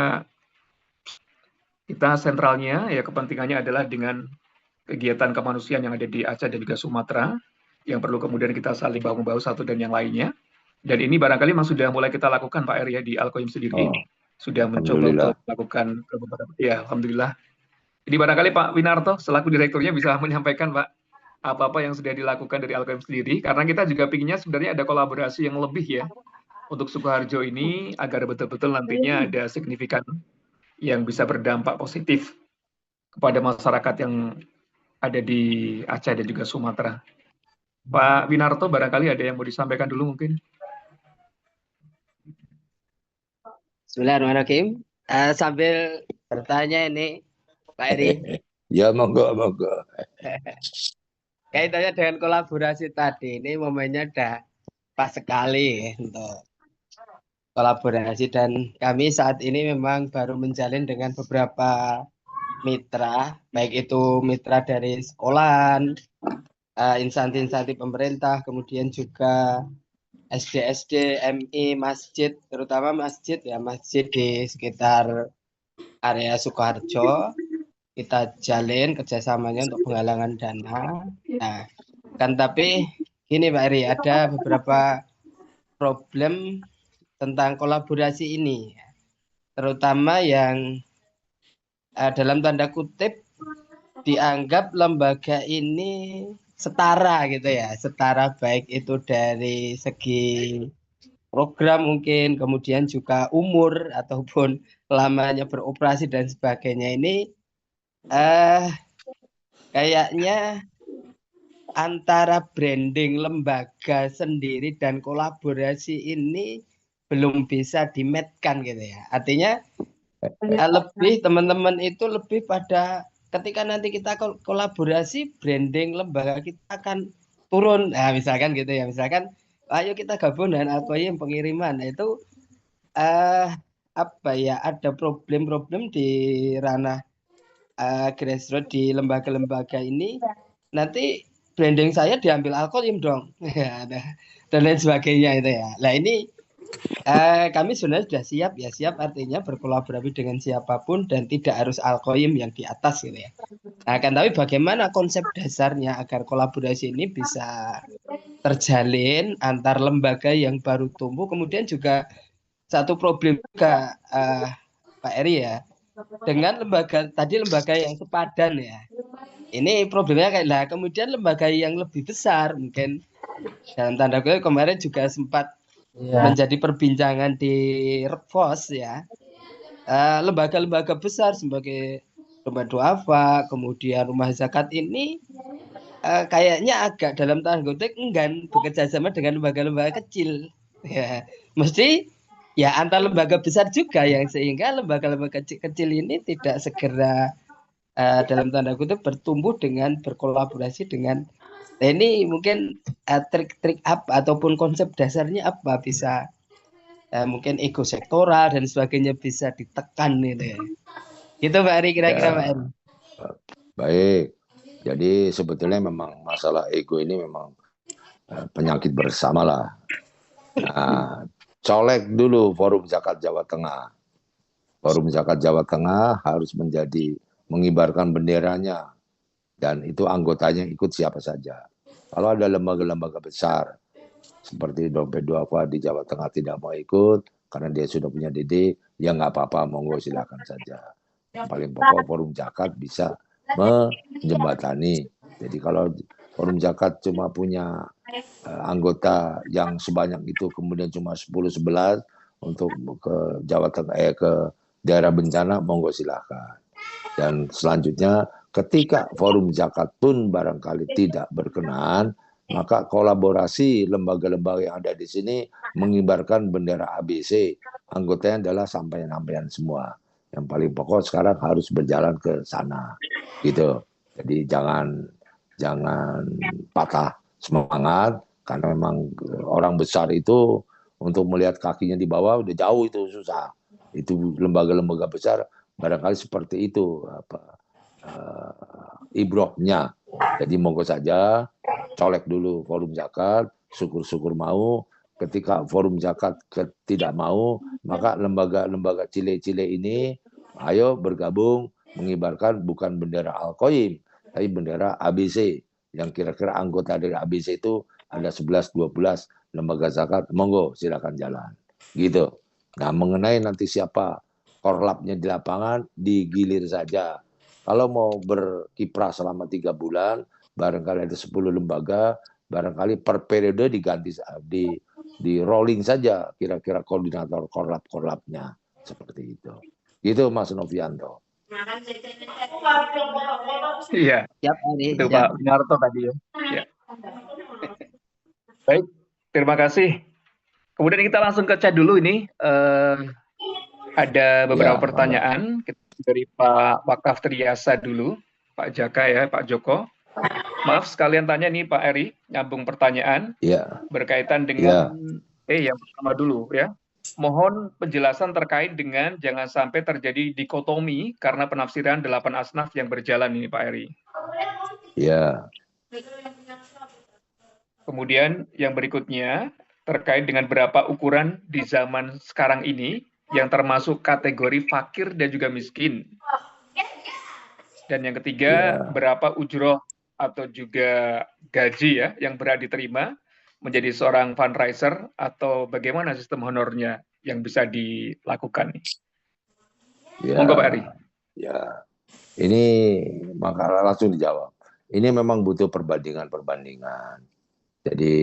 kita sentralnya ya kepentingannya adalah dengan kegiatan kemanusiaan yang ada di Aceh dan juga Sumatera yang perlu kemudian kita saling bahu-membahu satu dan yang lainnya. Dan ini barangkali memang sudah mulai kita lakukan Pak Eri ya di Al-Qayyim sendiri. Sudah mencoba untuk melakukan ya alhamdulillah. Jadi barangkali Pak Winarto selaku direkturnya bisa menyampaikan Pak apa-apa yang sudah dilakukan dari Al-Qayyim sendiri, karena kita juga pinginnya sebenarnya ada kolaborasi yang lebih ya untuk Sukoharjo ini agar betul-betul nantinya ada signifikan yang bisa berdampak positif kepada masyarakat yang ada di Aceh dan juga Sumatera. Pak Winarto, barangkali ada yang mau disampaikan dulu mungkin. Bismillahirrahmanirrahim. Sambil bertanya ini, Pak Eri. Ya, monggo. Kaitannya dengan kolaborasi tadi, ini momennya udah pas sekali untuk kolaborasi, dan kami saat ini memang baru menjalin dengan beberapa mitra, baik itu mitra dari sekolahan, instansi-instansi pemerintah, kemudian juga SD, MI, masjid, terutama masjid di sekitar area Sukoharjo. Kita jalin kerjasamanya untuk penggalangan dana. Nah, kan tapi gini Pak Eri, ada beberapa problem tentang kolaborasi ini, terutama yang dalam tanda kutip dianggap lembaga ini setara gitu ya, setara baik itu dari segi program mungkin, kemudian juga umur ataupun lamanya beroperasi dan sebagainya. Ini kayaknya antara branding lembaga sendiri dan kolaborasi ini belum bisa dimatchkan gitu ya. Artinya lebih teman-teman itu lebih pada ketika nanti kita kolaborasi, branding lembaga kita akan turun. Nah, misalkan gitu ya. Misalkan ayo kita gabung dengan Al-Qayyim pengiriman. Nah, itu ada problem-problem di ranah grassroots di lembaga-lembaga ini, nanti branding saya diambil Al-Qayyim dong dan lain sebagainya itu ya. Nah ini kami sebenarnya sudah siap artinya berkolaborasi dengan siapapun dan tidak harus Al-Qayyim yang di atas gitu ya. Nah kan tapi bagaimana konsep dasarnya agar kolaborasi ini bisa terjalin antar lembaga yang baru tumbuh. Kemudian juga satu problem juga Pak Eri ya, dengan lembaga yang sepadan ya. Ini problemnya kayak kemudian lembaga yang lebih besar mungkin dalam tanda kutip kemarin juga sempat menjadi perbincangan di Repos ya. Lembaga-lembaga besar sebagai Rumah Duafa, kemudian Rumah Zakat ini kayaknya agak dalam tanda kutip enggan bekerja sama dengan lembaga-lembaga kecil. Ya, mesti ya antar lembaga besar juga yang sehingga lembaga-lembaga kecil ini tidak segera dalam tanda kutip bertumbuh dengan berkolaborasi dengan ini. Mungkin trik-trik apa ataupun konsep dasarnya apa bisa mungkin ego sektoral dan sebagainya bisa ditekan gitu ya. Gitu Pak Eri kira-kira Pak Eri. Baik. Jadi sebetulnya memang masalah ego ini memang penyakit bersama lah. Nah, colek dulu Forum Zakat Jawa Tengah. Forum Zakat Jawa Tengah harus mengibarkan benderanya, dan itu anggotanya ikut siapa saja. Kalau ada lembaga-lembaga besar seperti Dompet Duafa di Jawa Tengah tidak mau ikut, karena dia sudah punya DD, ya nggak apa-apa, monggo silakan saja. Yang paling pokok forum zakat bisa menjembatani. Jadi kalau forum zakat cuma punya anggota yang sebanyak itu, kemudian cuma 10-11 untuk ke Jawa Tengah, ke daerah bencana, monggo silakan. Dan selanjutnya ketika forum zakat pun barangkali tidak berkenan, maka kolaborasi lembaga-lembaga yang ada di sini mengibarkan bendera ABC. Anggotanya adalah sampaian-sampaian semua. Yang paling pokok sekarang harus berjalan ke sana, gitu. Jadi jangan patah semangat, karena memang orang besar itu untuk melihat kakinya di bawah udah jauh, itu susah. Itu lembaga-lembaga besar barangkali seperti itu ibrohnya. Jadi monggo saja colek dulu forum zakat, syukur-syukur mau. Ketika forum zakat tidak mau, maka lembaga-lembaga cile-cile ini ayo bergabung mengibarkan bukan bendera Al-Qaim, tapi bendera ABC. Yang kira-kira anggota dari ABC itu ada 11-12 lembaga zakat, monggo silakan jalan. Gitu. Nah, mengenai nanti siapa korlapnya di lapangan, digilir saja. Kalau mau berkiprah selama 3 bulan, barangkali ada 10 lembaga, barangkali per periode diganti, di rolling saja kira-kira koordinator korlap-korlapnya, seperti itu. Gitu Mas Novianto. Iya, Siap, itu Pak Winarto tadi ya. Ya. Baik, terima kasih. Kemudian kita langsung ke chat dulu ini. Ada beberapa pertanyaan dari Pak Wakaf Triasa dulu, Pak Jaka ya, Pak Joko. Maaf sekalian tanya nih Pak Eri, nyambung pertanyaan berkaitan dengan yang pertama dulu ya. Mohon penjelasan terkait dengan jangan sampai terjadi dikotomi karena penafsiran 8 asnaf yang berjalan ini Pak Eri. Ya. Kemudian yang berikutnya terkait dengan berapa ukuran di zaman sekarang ini yang termasuk kategori fakir dan juga miskin. Dan yang ketiga, berapa ujroh atau juga gaji ya yang berhak diterima menjadi seorang fundraiser, atau bagaimana sistem honornya yang bisa dilakukan? Monggo Pak Eri. Ya, ini maka langsung dijawab. Ini memang butuh perbandingan. Jadi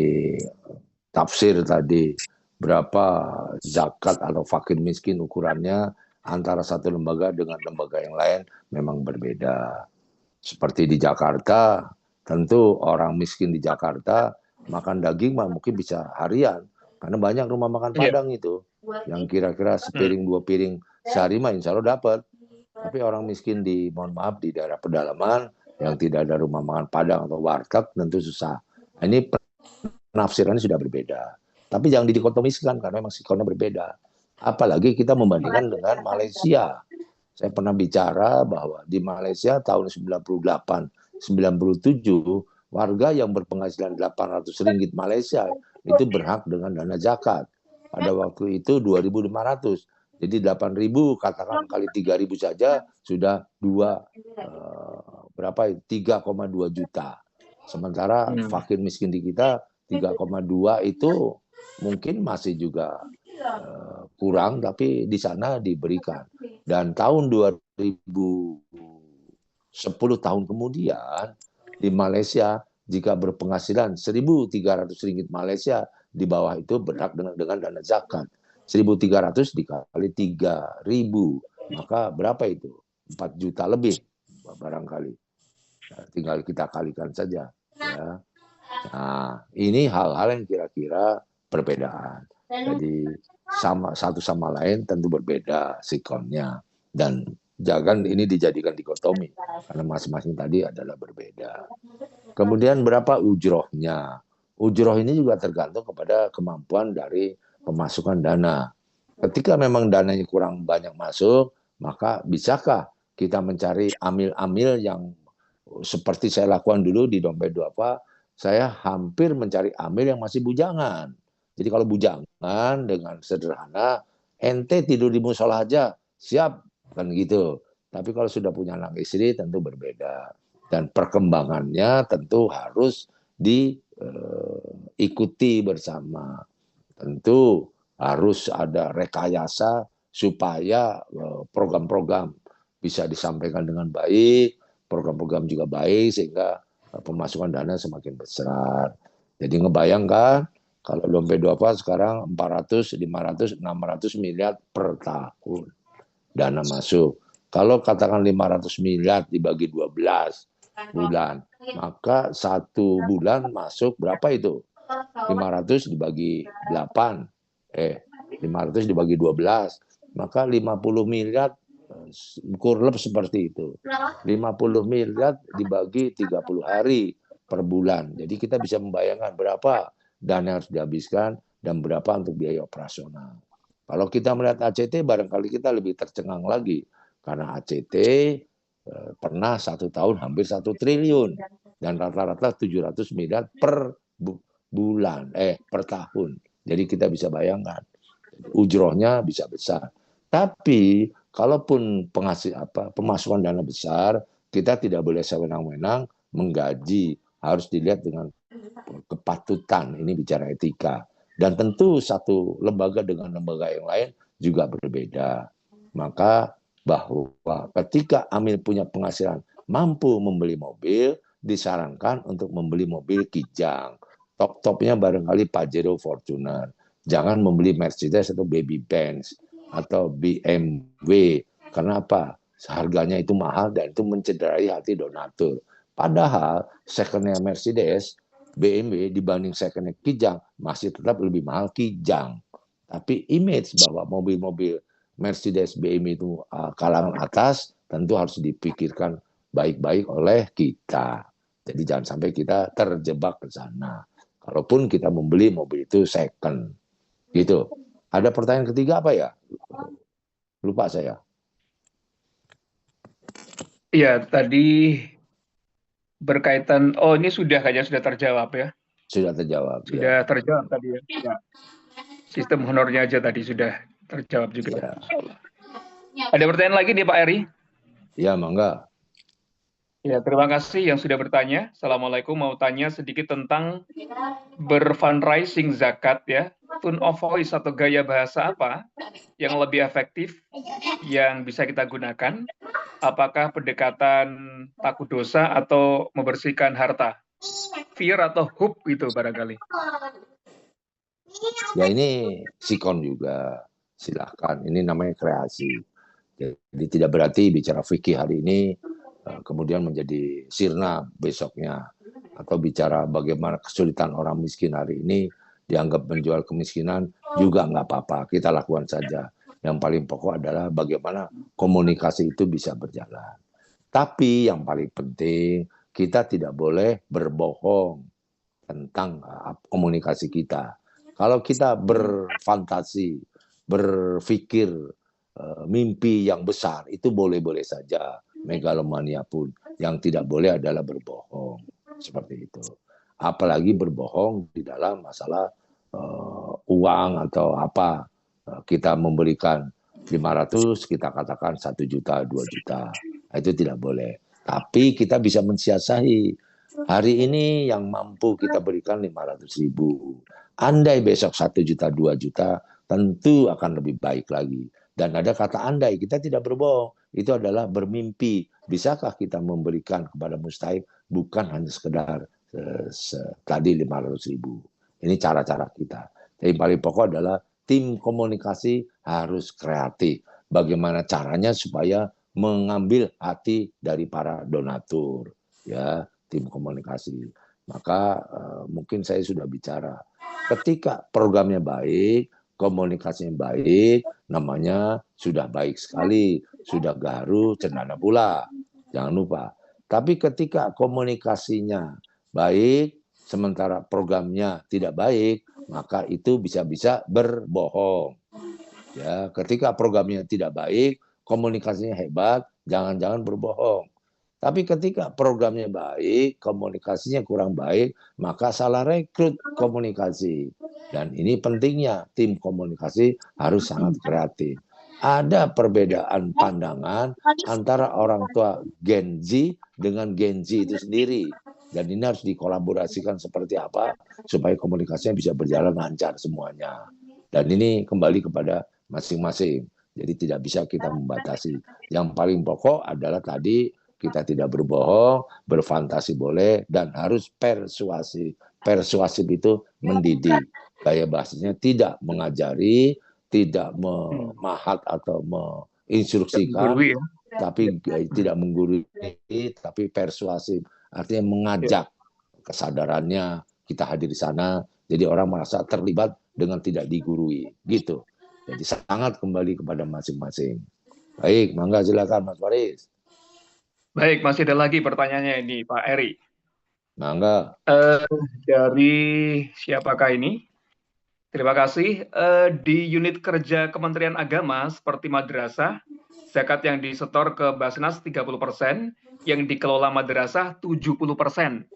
tafsir tadi berapa zakat atau fakir miskin ukurannya antara satu lembaga dengan lembaga yang lain memang berbeda. Seperti di Jakarta, tentu orang miskin di Jakarta makan daging mungkin bisa harian, karena banyak rumah makan Padang itu yang kira-kira sepiring 2 piring sehari mah insya Allah dapat. Tapi orang miskin di, mohon maaf, di daerah pedalaman yang tidak ada rumah makan Padang atau warteg tentu susah. Ini penafsirannya sudah berbeda. Tapi jangan didikotomiskan karena memang sikonnya berbeda. Apalagi kita membandingkan dengan Malaysia. Saya pernah bicara bahwa di Malaysia tahun 98, 97, warga yang berpenghasilan 800 ringgit Malaysia itu berhak dengan dana zakat. Pada waktu itu 2.500. Jadi 8.000 katakan kali 3.000 saja sudah 3,2 juta. Sementara fakir miskin di kita 3,2 itu mungkin masih juga kurang, tapi di sana diberikan. Dan tahun 2010 tahun kemudian di Malaysia jika berpenghasilan 1.300 ringgit Malaysia, di bawah itu berhak dengan dana zakat. 1.300 dikali 3.000, maka berapa itu? 4 juta lebih barangkali. Nah, tinggal kita kalikan saja. Ya. Nah, ini hal-hal yang kira-kira perbedaan. Jadi satu sama lain tentu berbeda sikonnya, dan jangan ini dijadikan dikotomi karena masing-masing tadi adalah berbeda. Kemudian berapa ujrohnya? Ujroh ini juga tergantung kepada kemampuan dari pemasukan dana. Ketika memang dananya kurang banyak masuk, maka bisakah kita mencari amil-amil yang seperti saya lakukan dulu di Dompet Duafa? Saya hampir mencari amil yang masih bujangan. Jadi kalau bujangan dengan sederhana, ente tidur di musola aja, siap, kan gitu. Tapi kalau sudah punya anak istri tentu berbeda. Dan perkembangannya tentu harus diikuti bersama. Tentu harus ada rekayasa supaya program-program bisa disampaikan dengan baik, program-program juga baik sehingga pemasukan dana semakin besar. Jadi ngebayangkan kalau dompet duafa sekarang 400, 500, 600 miliar per tahun dana masuk. Kalau katakan 500 miliar dibagi 12 bulan, maka 1 bulan masuk berapa itu? 500 dibagi 8, 500 dibagi 12, maka 50 miliar kurang seperti itu. 50 miliar dibagi 30 hari per bulan. Jadi kita bisa membayangkan berapa dana yang harus dihabiskan dan berapa untuk biaya operasional. Kalau kita melihat ACT, barangkali kita lebih tercengang lagi. Karena ACT pernah 1 tahun hampir 1 triliun. Dan rata-rata 700 miliar per bulan, per tahun. Jadi kita bisa bayangkan. Ujrohnya bisa besar. Tapi, kalaupun pemasukan dana besar, kita tidak boleh sewenang-wenang menggaji. Harus dilihat dengan kepatutan. Ini bicara etika. Dan tentu satu lembaga dengan lembaga yang lain juga berbeda. Maka bahwa ketika Amil punya penghasilan mampu membeli mobil, disarankan untuk membeli mobil kijang. Top-topnya barangkali Pajero Fortuner. Jangan membeli Mercedes atau Baby Benz atau BMW. Kenapa? Harganya itu mahal dan itu mencederai hati donatur. Padahal second-nya Mercedes, BMW dibanding second-nya kijang masih tetap lebih mahal kijang. Tapi image bahwa mobil-mobil Mercedes, BMW itu kalangan atas tentu harus dipikirkan baik-baik oleh kita. Jadi jangan sampai kita terjebak ke sana. Kalaupun kita membeli mobil itu second. Gitu. Ada pertanyaan ketiga apa ya? Lupa saya. Iya, tadi berkaitan, ini kayaknya sudah terjawab ya. Sudah terjawab. Sudah terjawab tadi ya. Ya. Sistem honornya aja tadi sudah terjawab juga. Ya. Ada pertanyaan lagi nih Pak Eri? Ya, mangga. Ya, terima kasih yang sudah bertanya. Assalamualaikum, mau tanya sedikit tentang berfundraising zakat ya. Tone of voice atau gaya bahasa apa yang lebih efektif yang bisa kita gunakan? Apakah pendekatan takut dosa atau membersihkan harta? Fear atau hope gitu barangkali. Ya ini sikon juga. Silahkan, ini namanya kreasi. Jadi tidak berarti bicara fikih hari ini kemudian menjadi sirna besoknya. Atau bicara bagaimana kesulitan orang miskin hari ini dianggap menjual kemiskinan juga nggak apa-apa. Kita lakukan saja. Yang paling pokok adalah bagaimana komunikasi itu bisa berjalan. Tapi yang paling penting kita tidak boleh berbohong tentang komunikasi kita. Kalau kita berfantasi, berpikir mimpi yang besar, itu boleh-boleh saja. Megalomania pun. Yang tidak boleh adalah berbohong. Seperti itu. Apalagi berbohong di dalam masalah uang atau apa. Kita memberikan 500, kita katakan 1 juta, 2 juta. Itu tidak boleh. Tapi kita bisa mensiasati. Hari ini yang mampu kita berikan 500.000. Andai besok 1 juta, 2 juta, tentu akan lebih baik lagi. Dan ada kata andai, kita tidak berbohong. Itu adalah bermimpi. Bisakah kita memberikan kepada mustahik bukan hanya sekedar tadi 500.000. Ini cara-cara kita. Yang paling pokok adalah tim komunikasi harus kreatif. Bagaimana caranya supaya mengambil hati dari para donatur. Ya, tim komunikasi. Maka mungkin saya sudah bicara. Ketika programnya baik, komunikasinya baik, namanya sudah baik sekali, sudah garu, cendana pula. Jangan lupa. Tapi ketika komunikasinya baik, sementara programnya tidak baik, maka itu bisa-bisa berbohong. Ya, ketika programnya tidak baik, komunikasinya hebat, jangan-jangan berbohong. Tapi ketika programnya baik, komunikasinya kurang baik, maka salah rekrut komunikasi. Dan ini pentingnya, tim komunikasi harus sangat kreatif. Ada perbedaan pandangan antara orang tua Gen Z dengan Gen Z itu sendiri. Dan ini harus dikolaborasikan seperti apa, supaya komunikasinya bisa berjalan lancar semuanya. Dan ini kembali kepada masing-masing. Jadi tidak bisa kita membatasi. Yang paling pokok adalah tadi kita tidak berbohong, berfantasi boleh, dan harus persuasif. Persuasif itu mendidik. Gaya bahasanya tidak mengajari, tidak memahat atau menginstruksikan, Gurui, ya. tapi tidak menggurui, tapi persuasif. Artinya mengajak kesadarannya, kita hadir di sana, jadi orang merasa terlibat dengan tidak digurui, gitu. Jadi sangat kembali kepada masing-masing. Baik, mangga silakan Mas Faris. Baik, masih ada lagi pertanyaannya ini Pak Eri. Mangga. Dari siapakah ini? Terima kasih. Di unit kerja Kementerian Agama seperti madrasah, zakat yang disetor ke Basnas 30%, yang dikelola madrasah 70%.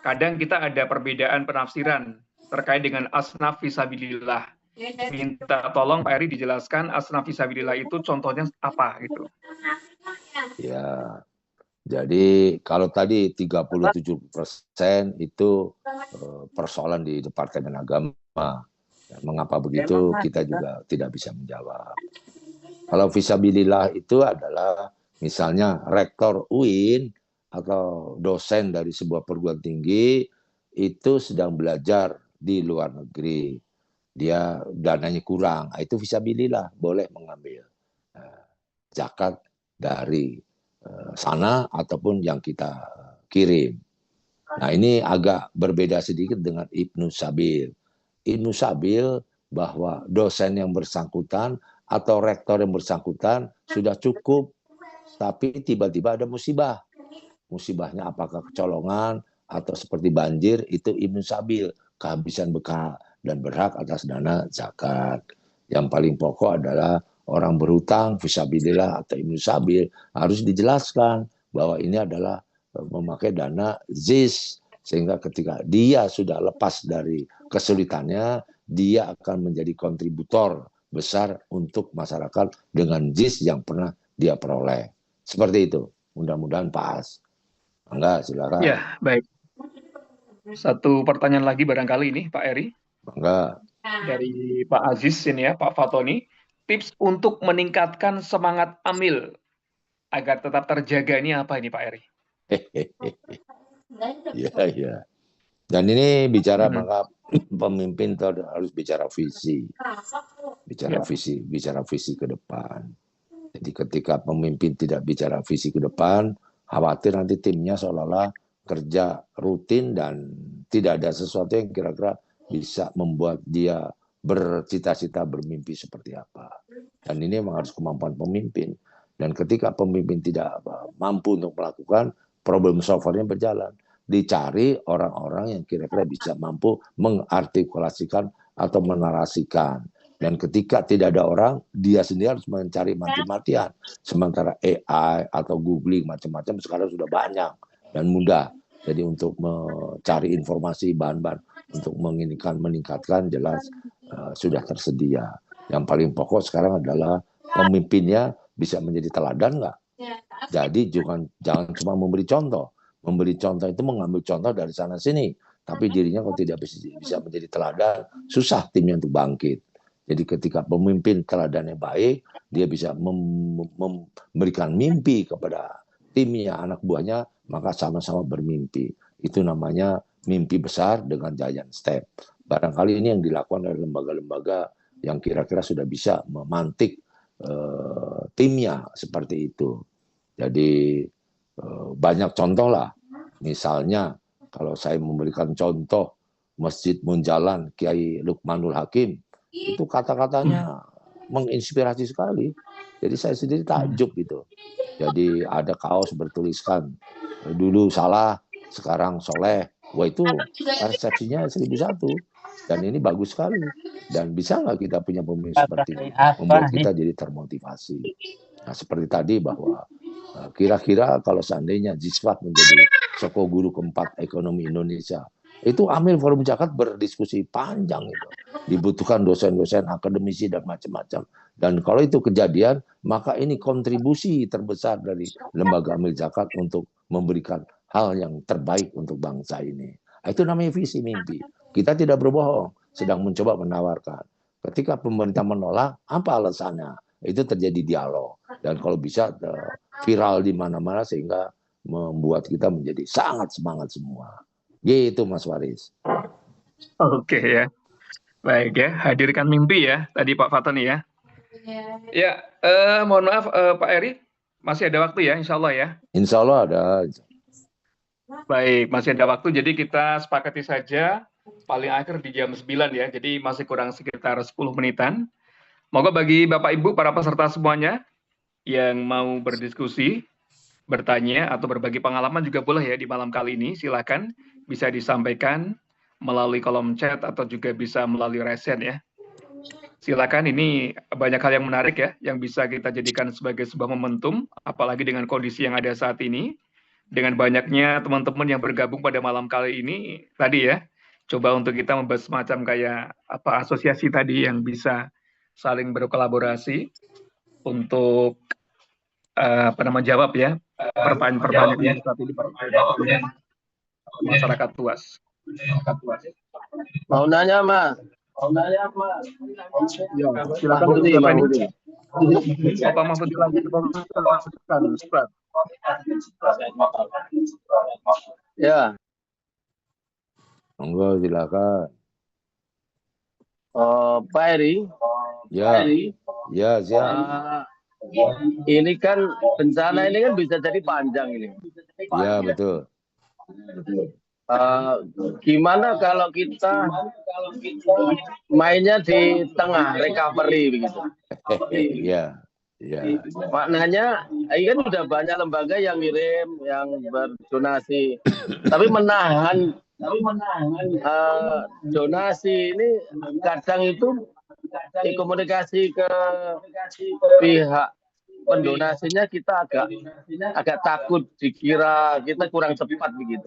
Kadang kita ada perbedaan penafsiran terkait dengan asnaf fisabilillah. Minta tolong Pak Eri dijelaskan asnaf fisabilillah itu contohnya apa gitu. Ya, jadi kalau tadi 37% itu persoalan di Departemen Agama. Mengapa begitu kita juga tidak bisa menjawab. Kalau fisabilillah itu adalah misalnya rektor UIN atau dosen dari sebuah perguruan tinggi itu sedang belajar di luar negeri. Dia dananya kurang, itu fisabilillah, boleh mengambil zakat dari sana ataupun yang kita kirim. Nah, ini agak berbeda sedikit dengan Ibnu Sabil. Ibnu Sabil bahwa dosen yang bersangkutan atau rektor yang bersangkutan sudah cukup, tapi tiba-tiba ada musibah. Musibahnya apakah kecolongan atau seperti banjir, itu Ibnu Sabil, kehabisan bekal dan berhak atas dana zakat. Yang paling pokok adalah orang berhutang, fisabilillah atau Ibnu Sabil, harus dijelaskan bahwa ini adalah memakai dana ZIS, sehingga ketika dia sudah lepas dari kesulitannya, dia akan menjadi kontributor besar untuk masyarakat dengan ZIS yang pernah dia peroleh. Seperti itu. Mudah-mudahan pas. Enggak, silakan. Ya, baik. Satu pertanyaan lagi barangkali ini Pak Eri. Enggak. Dari Pak Aziz ini ya, Pak Fatoni. Tips untuk meningkatkan semangat amil agar tetap terjaga ini apa ini Pak Eri? Iya. Dan ini bicara maka pemimpin harus bicara visi. Bicara visi ke depan. Jadi ketika pemimpin tidak bicara visi ke depan, khawatir nanti timnya seolah-olah kerja rutin dan tidak ada sesuatu yang kira-kira bisa membuat dia bercita-cita bermimpi seperti apa. Dan ini memang harus kemampuan pemimpin. Dan ketika pemimpin tidak mampu untuk melakukan, problem solvernya berjalan. Dicari orang-orang yang kira-kira bisa mampu mengartikulasikan atau menarasikan. Dan ketika tidak ada orang, dia sendiri harus mencari mati-matian. Sementara AI atau googling macam-macam sekarang sudah banyak dan mudah. Jadi untuk mencari informasi, bahan-bahan untuk meningkatkan jelas sudah tersedia. Yang paling pokok sekarang adalah pemimpinnya bisa menjadi teladan nggak? Jadi jangan cuma memberi contoh. Memberi contoh itu mengambil contoh dari sana sini. Tapi dirinya kalau tidak bisa menjadi teladan, susah timnya untuk bangkit. Jadi ketika pemimpin teladannya baik, dia bisa memberikan mimpi kepada timnya, anak buahnya, maka sama-sama bermimpi. Itu namanya mimpi besar dengan giant step. Barangkali ini yang dilakukan oleh lembaga-lembaga yang kira-kira sudah bisa memantik timnya seperti itu. Jadi banyak contoh lah. Misalnya kalau saya memberikan contoh Masjid Munjalan Kiai Lukmanul Hakim, itu kata-katanya menginspirasi sekali. Jadi saya sendiri takjub gitu. Jadi ada kaos bertuliskan dulu salah, sekarang soleh. Wah, itu resepsinya 1001. Dan ini bagus sekali. Dan bisa nggak kita punya pemimpin seperti ini? Membuat kita jadi termotivasi. Nah, seperti tadi bahwa kira-kira kalau seandainya Jisfat menjadi Soko Guru keempat ekonomi Indonesia, itu Amil Forum Zakat berdiskusi panjang itu. Dibutuhkan dosen-dosen, akademisi, dan macam-macam. Dan kalau itu kejadian, maka ini kontribusi terbesar dari lembaga Amil Zakat untuk memberikan hal yang terbaik untuk bangsa ini. Itu namanya visi mimpi. Kita tidak berbohong, sedang mencoba menawarkan. Ketika pemerintah menolak, apa alasannya? Itu terjadi dialog. Dan kalau bisa viral di mana-mana sehingga membuat kita menjadi sangat semangat semua. Gitu Mas Faris. Oke ya. Baik ya, hadirkan mimpi ya tadi Pak Fatoni ya. Ya, mohon maaf Pak Eri, masih ada waktu ya insya Allah ya. Insya Allah ada. Baik, masih ada waktu, jadi kita sepakati saja paling akhir di jam 9 ya, jadi masih kurang sekitar 10 menitan. Moga bagi Bapak Ibu para peserta semuanya yang mau berdiskusi, bertanya atau berbagi pengalaman juga boleh ya di malam kali ini, silakan bisa disampaikan melalui kolom chat atau juga bisa melalui resen ya. Silakan, ini banyak hal yang menarik ya, yang bisa kita jadikan sebagai sebuah momentum, apalagi dengan kondisi yang ada saat ini. Dengan banyaknya teman-teman yang bergabung pada malam kali ini tadi ya, coba untuk kita membahas semacam kayak apa asosiasi tadi yang bisa saling berkolaborasi untuk jawab ya pertanyaan-pertanyaan yang saat ini masyarakat luas. Mau nanya Mas? Ya, silakan siapa ini? Bapak Mahfud lagi silakan. Ya. Monggo silakan. Pak Eri. Ya. Ya, siap. Ini kan bencana ini kan bisa jadi panjang ini. Ya, betul. Gimana kalau kita mainnya di tengah recovery begitu? Ya. Ya. Maknanya, ini kan udah banyak lembaga yang ngirim, yang berdonasi, tapi menahan donasi ini kadang itu komunikasi ke pihak pendonasinya kita agak takut dikira kita kurang cepat begitu.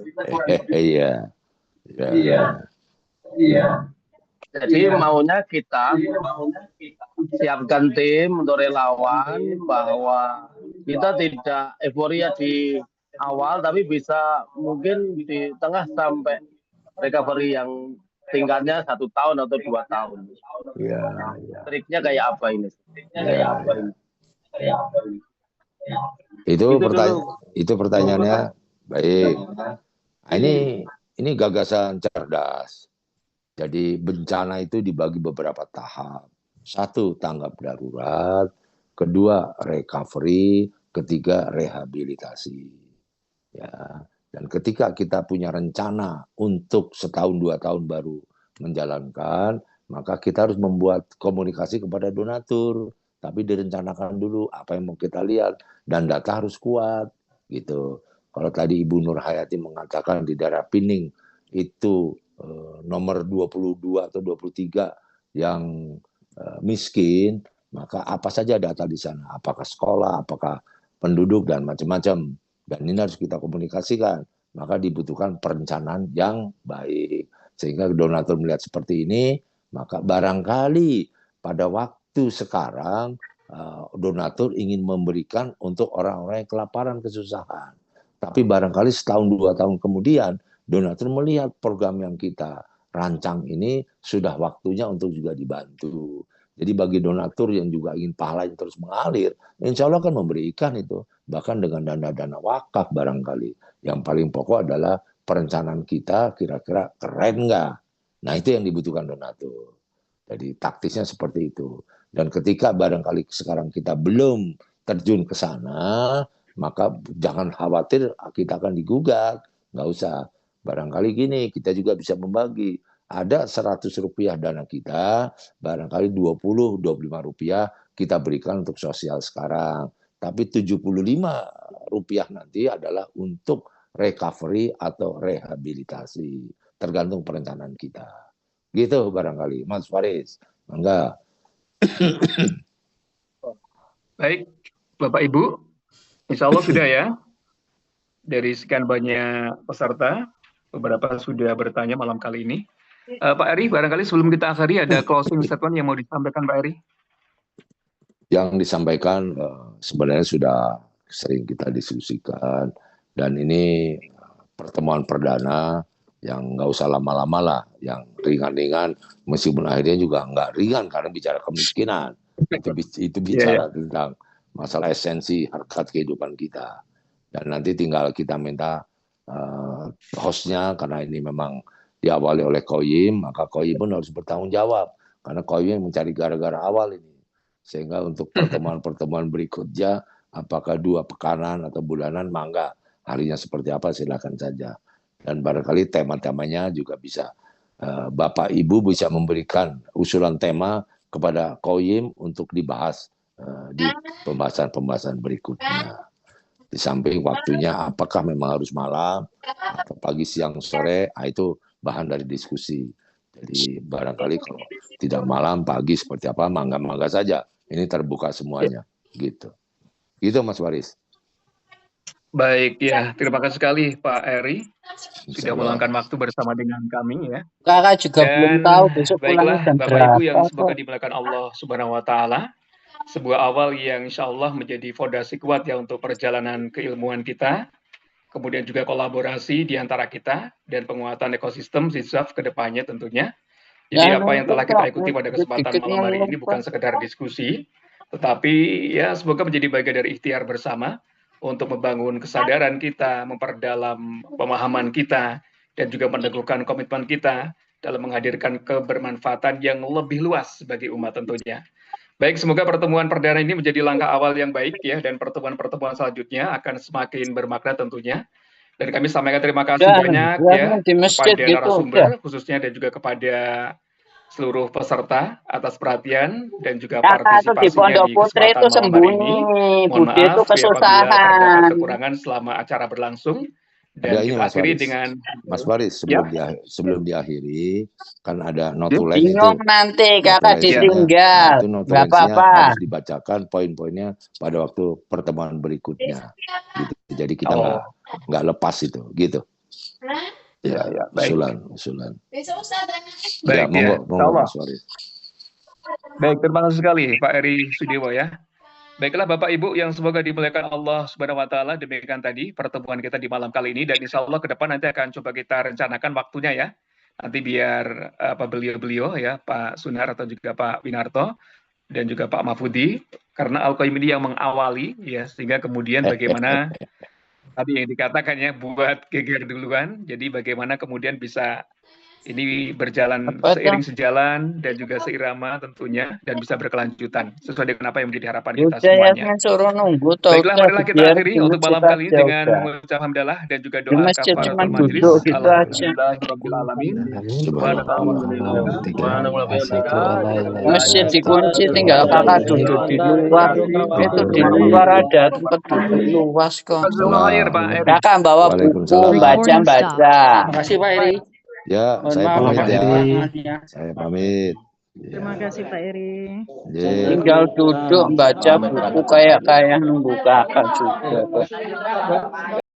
Iya. Jadi maunya kita siapkan tim untuk relawan bahwa kita tidak euforia di awal, tapi bisa mungkin di tengah sampai recovery yang tingkatnya 1 tahun atau 2 tahun. Ya. Triknya kayak apa ini? Itu pertanyaannya baik. Nah, ini gagasan cerdas. Jadi bencana itu dibagi beberapa tahap. 1, tanggap darurat. 2, recovery. 3, rehabilitasi. Ya. Dan ketika kita punya rencana untuk 1-2 tahun baru menjalankan, maka kita harus membuat komunikasi kepada donatur. Tapi direncanakan dulu apa yang mau kita lihat. Dan data harus kuat. Gitu. Kalau tadi Ibu Nur Hayati mengatakan di daerah Pining itu nomor 22 atau 23 yang miskin, maka apa saja data di sana, apakah sekolah, apakah penduduk dan macam-macam, dan ini harus kita komunikasikan. Maka dibutuhkan perencanaan yang baik, sehingga donatur melihat seperti ini, maka barangkali pada waktu sekarang donatur ingin memberikan untuk orang-orang yang kelaparan, kesusahan, tapi barangkali 1-2 tahun kemudian donatur melihat program yang kita rancang ini sudah waktunya untuk juga dibantu. Jadi bagi donatur yang juga ingin pahala yang terus mengalir, insya Allah akan memberikan itu. Bahkan dengan dana-dana wakaf barangkali. Yang paling pokok adalah perencanaan kita kira-kira keren nggak? Nah itu yang dibutuhkan donatur. Jadi taktisnya seperti itu. Dan ketika barangkali sekarang kita belum terjun ke sana, maka jangan khawatir kita akan digugat. Nggak usah. Barangkali gini, kita juga bisa membagi. Ada Rp100 dana kita, barangkali Rp20-25 kita berikan untuk sosial sekarang. Tapi Rp75 nanti adalah untuk recovery atau rehabilitasi. Tergantung perencanaan kita. Gitu barangkali, Mas Faris. Enggak. Baik, Bapak Ibu, insya Allah sudah ya. Dari sekian banyak peserta, beberapa sudah bertanya malam kali ini. Pak Eri, barangkali sebelum kita akhiri ada closing statement yang mau disampaikan Pak Eri? Yang disampaikan sebenarnya sudah sering kita diskusikan, dan ini pertemuan perdana yang nggak usah lama-lama lah, yang ringan-ringan, meskipun akhirnya juga nggak ringan karena bicara kemiskinan. Itu bicara tentang masalah esensi harkat kehidupan kita. Dan nanti tinggal kita minta hostnya, karena ini memang diawali oleh Koyim, maka Koyim pun harus bertanggung jawab. Karena Koyim mencari gara-gara awal ini. Sehingga untuk pertemuan-pertemuan berikutnya, apakah 2 pekanan atau bulanan, mangga. Harinya seperti apa silakan saja. Dan barangkali tema-temanya juga bisa Bapak Ibu bisa memberikan usulan tema kepada Koyim untuk dibahas di pembahasan-pembahasan berikutnya. Di samping waktunya apakah memang harus malam atau pagi, siang, sore, itu bahan dari diskusi. Jadi barangkali kalau tidak malam, pagi seperti apa, mangga-mangga saja. Ini terbuka semuanya, gitu. Gitu Mas Waris. Baik, ya. Terima kasih sekali Pak Eri sudah meluangkan waktu bersama dengan kami ya. Kakak juga belum tahu besok baiklah, pulangnya jam Bapak Ibu yang berapa. semoga dimuliakan Allah Subhanahu wa taala. Sebuah awal yang insya Allah menjadi fondasi kuat ya untuk perjalanan keilmuan kita. Kemudian juga kolaborasi di antara kita dan penguatan ekosistem Zizaf ke depannya tentunya. Jadi apa yang telah kita ikuti pada kesempatan malam hari ini bukan sekedar diskusi, tetapi ya semoga menjadi bagian dari ikhtiar bersama untuk membangun kesadaran kita, memperdalam pemahaman kita, dan juga meneguhkan komitmen kita dalam menghadirkan kebermanfaatan yang lebih luas bagi umat tentunya. Baik, semoga pertemuan perdana ini menjadi langkah awal yang baik ya, dan pertemuan-pertemuan selanjutnya akan semakin bermakna tentunya. Dan kami sampaikan terima kasih banyak ya kepada narasumber khususnya dan juga kepada seluruh peserta atas perhatian dan juga partisipasinya di kesempatan malam hari ini. Mohon maaf ya apabila terdapat kekurangan selama acara berlangsung. Dan kita akhiri dengan Mas Waris, sebelum diakhiri kan ada notulen itu. Nanti kakak ditinggal. Itu notulensinya harus dibacakan poin-poinnya pada waktu pertemuan berikutnya. Gitu. Jadi kita nggak lepas itu, gitu. Ya, baik. Usulan. Baik, ya, monggo Mas Waris. Baik, terima kasih sekali Pak Eri Sudewo ya. Baiklah Bapak Ibu yang semoga dimuliakan Allah Subhanahu wa taala, demikian tadi pertemuan kita di malam kali ini, dan insya Allah ke depan nanti akan coba kita rencanakan waktunya ya. Nanti biar beliau-beliau ya, Pak Sunar atau juga Pak Winarto dan juga Pak Mahfudi, karena Al-Qayyim ini yang mengawali ya, sehingga kemudian bagaimana tadi yang dikatakan ya, buat geger duluan, jadi bagaimana kemudian bisa ini berjalan seiring sejalan dan juga seirama tentunya, dan bisa berkelanjutan sesuai dengan apa yang menjadi harapan kita semuanya. Baiklah, marilah kita akhiri untuk malam kali ini dengan mengucap hamdalah dan juga doa kafaratul majelis. Alhamdulillahirobbilalamin. Masjid dikunci, tinggal kakak duduk di luar. Itu di luar ada tempat duduk luas kok. Kakak bawa buku, baca. Terima kasih Pak Eri. Ya, saya pamit ya. Saya pamit. Terima kasih Pak Eri. Tinggal duduk baca buku kayak nunggu kakak juga.